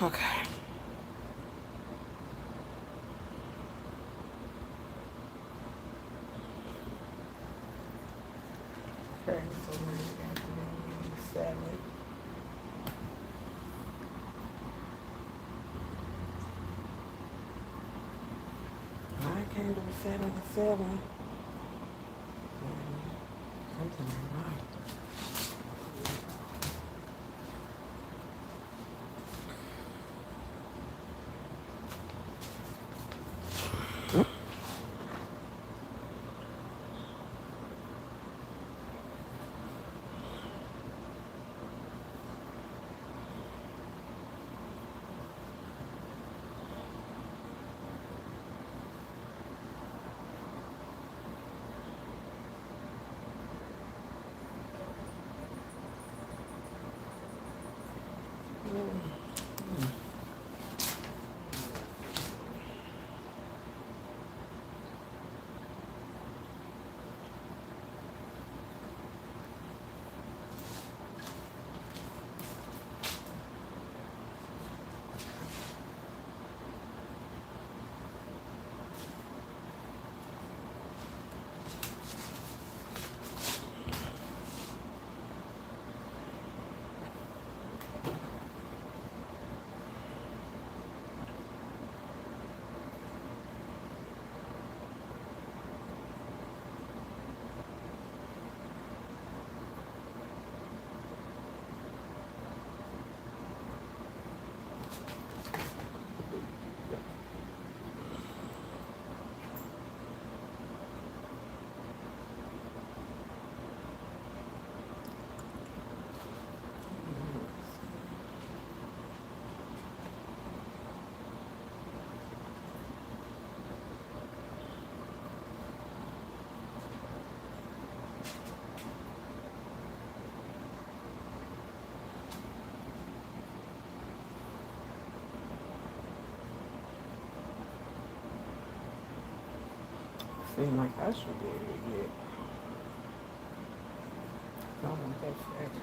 Okay. Okay, so now you got to be 7. I can't do 7 and 7. Something ain't right. Seem like I should be able to get. I want that fraction.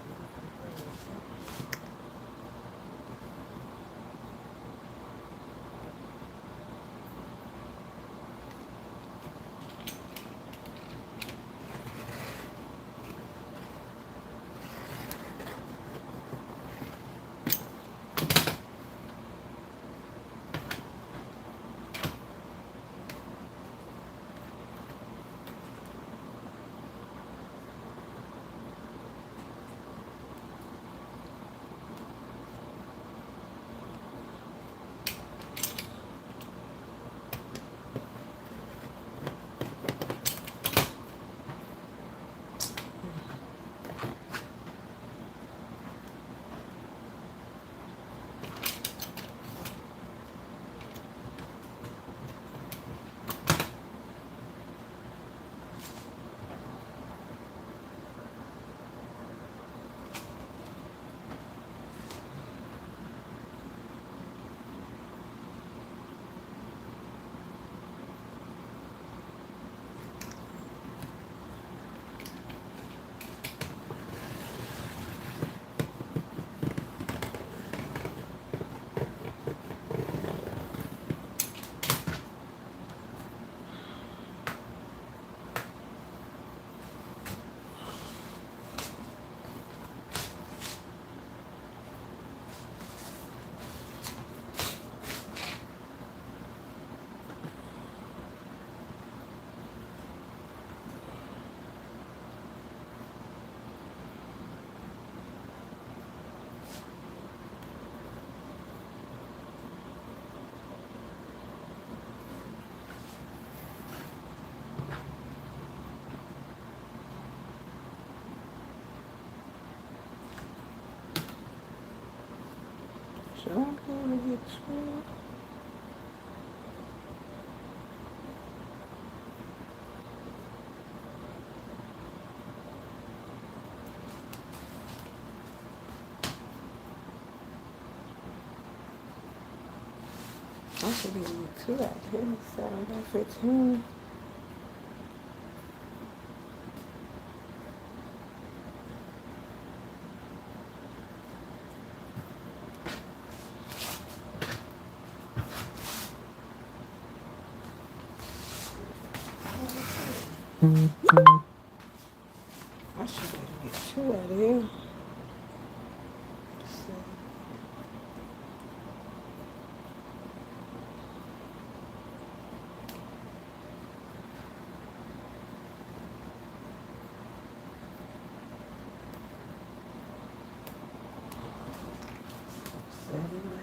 Should I be able to get 12? I should be able to get 2 out here. 7 by 15. I should be able to get 2 out of here. Seven.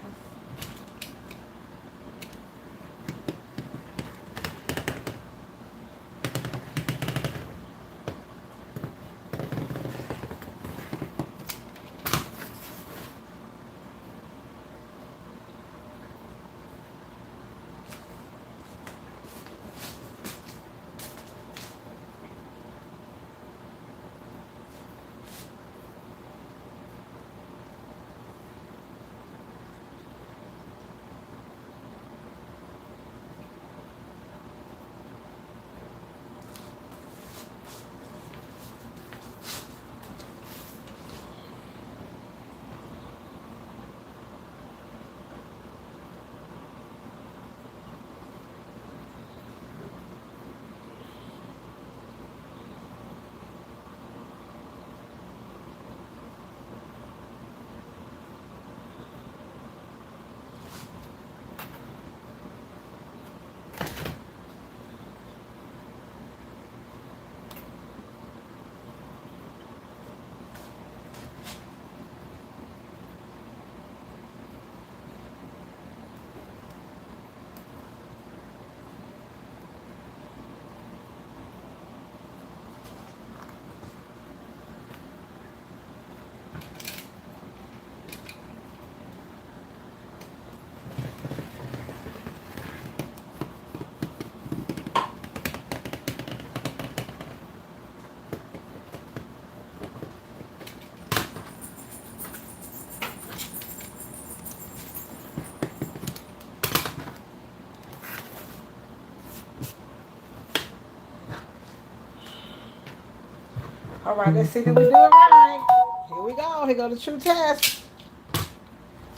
All right, let's see that we do it right. Here we go. Here go the true test.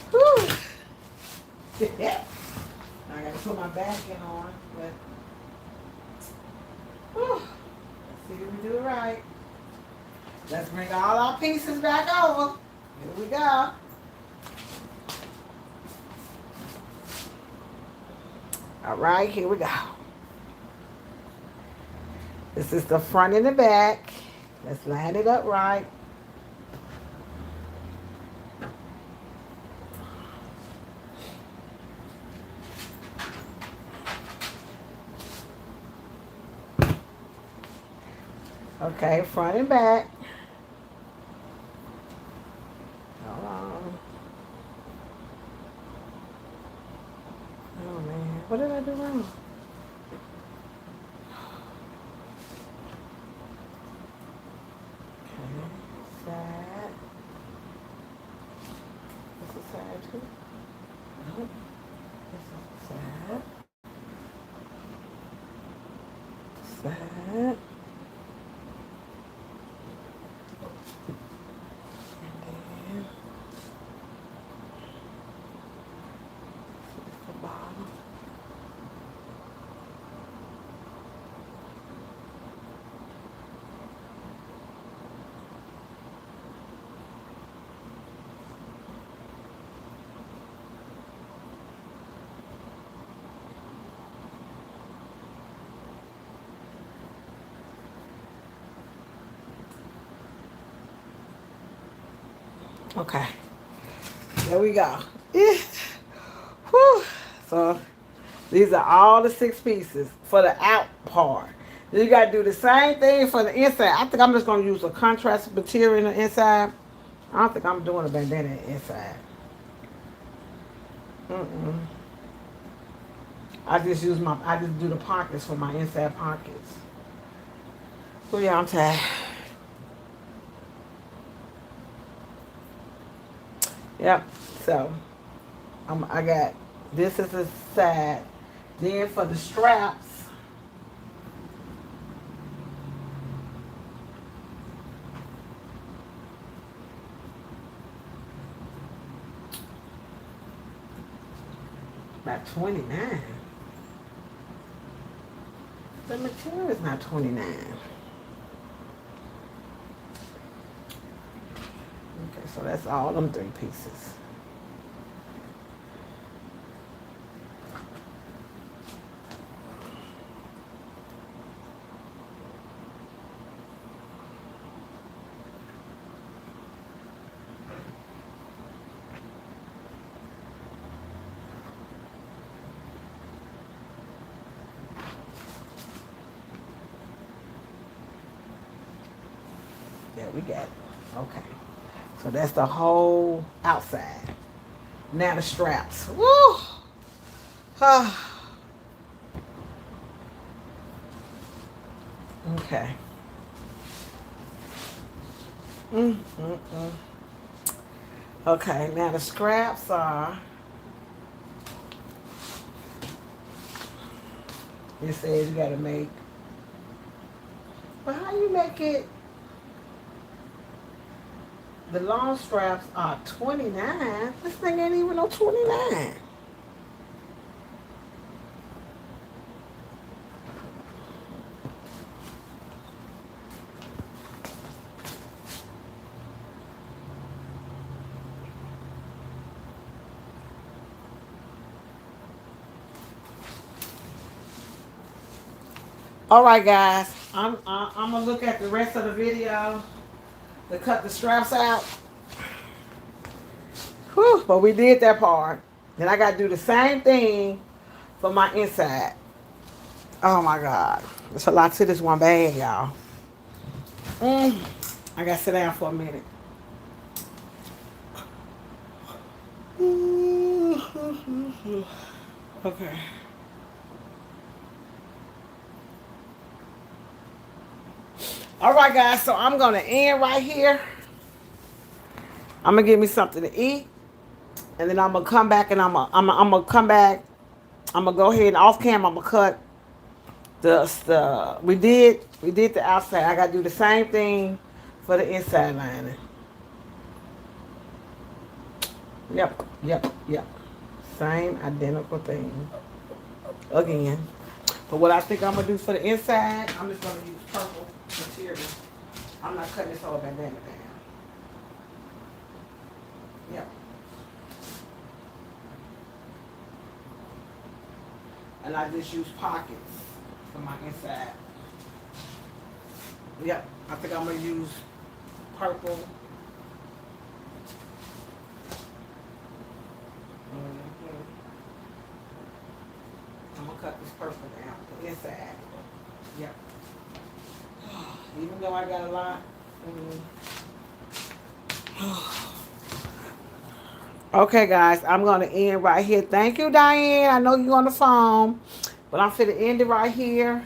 Whew. Yeah. I gotta put my basket on, but whew. Let's see that we do it right. Let's bring all our pieces back over. Here we go. All right, here we go. This is the front and the back. Let's line it up right. Okay, front and back. Hold on. Oh man, what did I do wrong? Okay, side. This is side too. Nope. This is side. Side. And then this is the bottom. Okay, there we go. Yeah. Whew. So these are all the 6 pieces for the out part. Then you gotta do the same thing for the inside. I think I'm just gonna use a contrast material in the inside. I don't think I'm doing a bandana inside. Mm-mm. I just do the pockets for my inside pockets. Oh yeah, I'm tired. Yep. So I got this is the side. Then for the straps, about 29. The material is not 29. Okay, so that's all them 3 pieces. Yeah, we got it. Okay. So that's the whole outside. Now the straps. Woo! Ah. Okay. Mm. Okay, now the scraps are, it says you gotta make, but how you make it? The long straps are 29. This thing ain't even no 29. All right, guys. I'm gonna look at the rest of the video to cut the straps out. Whew, but we did that part. Then I gotta do the same thing for my inside. Oh my God. There's a lot to this one bag, y'all. I gotta sit down for a minute. Okay. All right, guys. So I'm gonna end right here. I'm gonna give me something to eat, and then I'm gonna come back and I'm gonna come back. I'm gonna go ahead and off camera. I'm gonna cut the we did the outside. I gotta do the same thing for the inside lining. Yep, yep, yep. Same identical thing. Again. But what I think I'm gonna do for the inside, I'm just gonna use purple material. I'm not cutting this whole bandana down. Yep. And I just use pockets for my inside. Yep. I think I'm gonna use purple. Mhm. I'm gonna cut this purple down the inside. Yep. Even though I got a lot. Okay, guys, I'm gonna end right here. Thank you, Diane. I know you're on the phone, but I'm finna end it right here.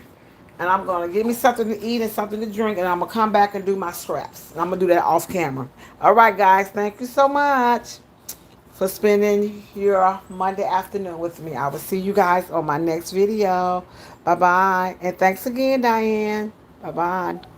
And I'm gonna give me something to eat and something to drink, and I'm gonna come back and do my straps. And I'm gonna do that off camera. All right, guys, thank you so much for spending your Monday afternoon with me. I will see you guys on my next video. Bye bye, and thanks again, Diane. Bye bye.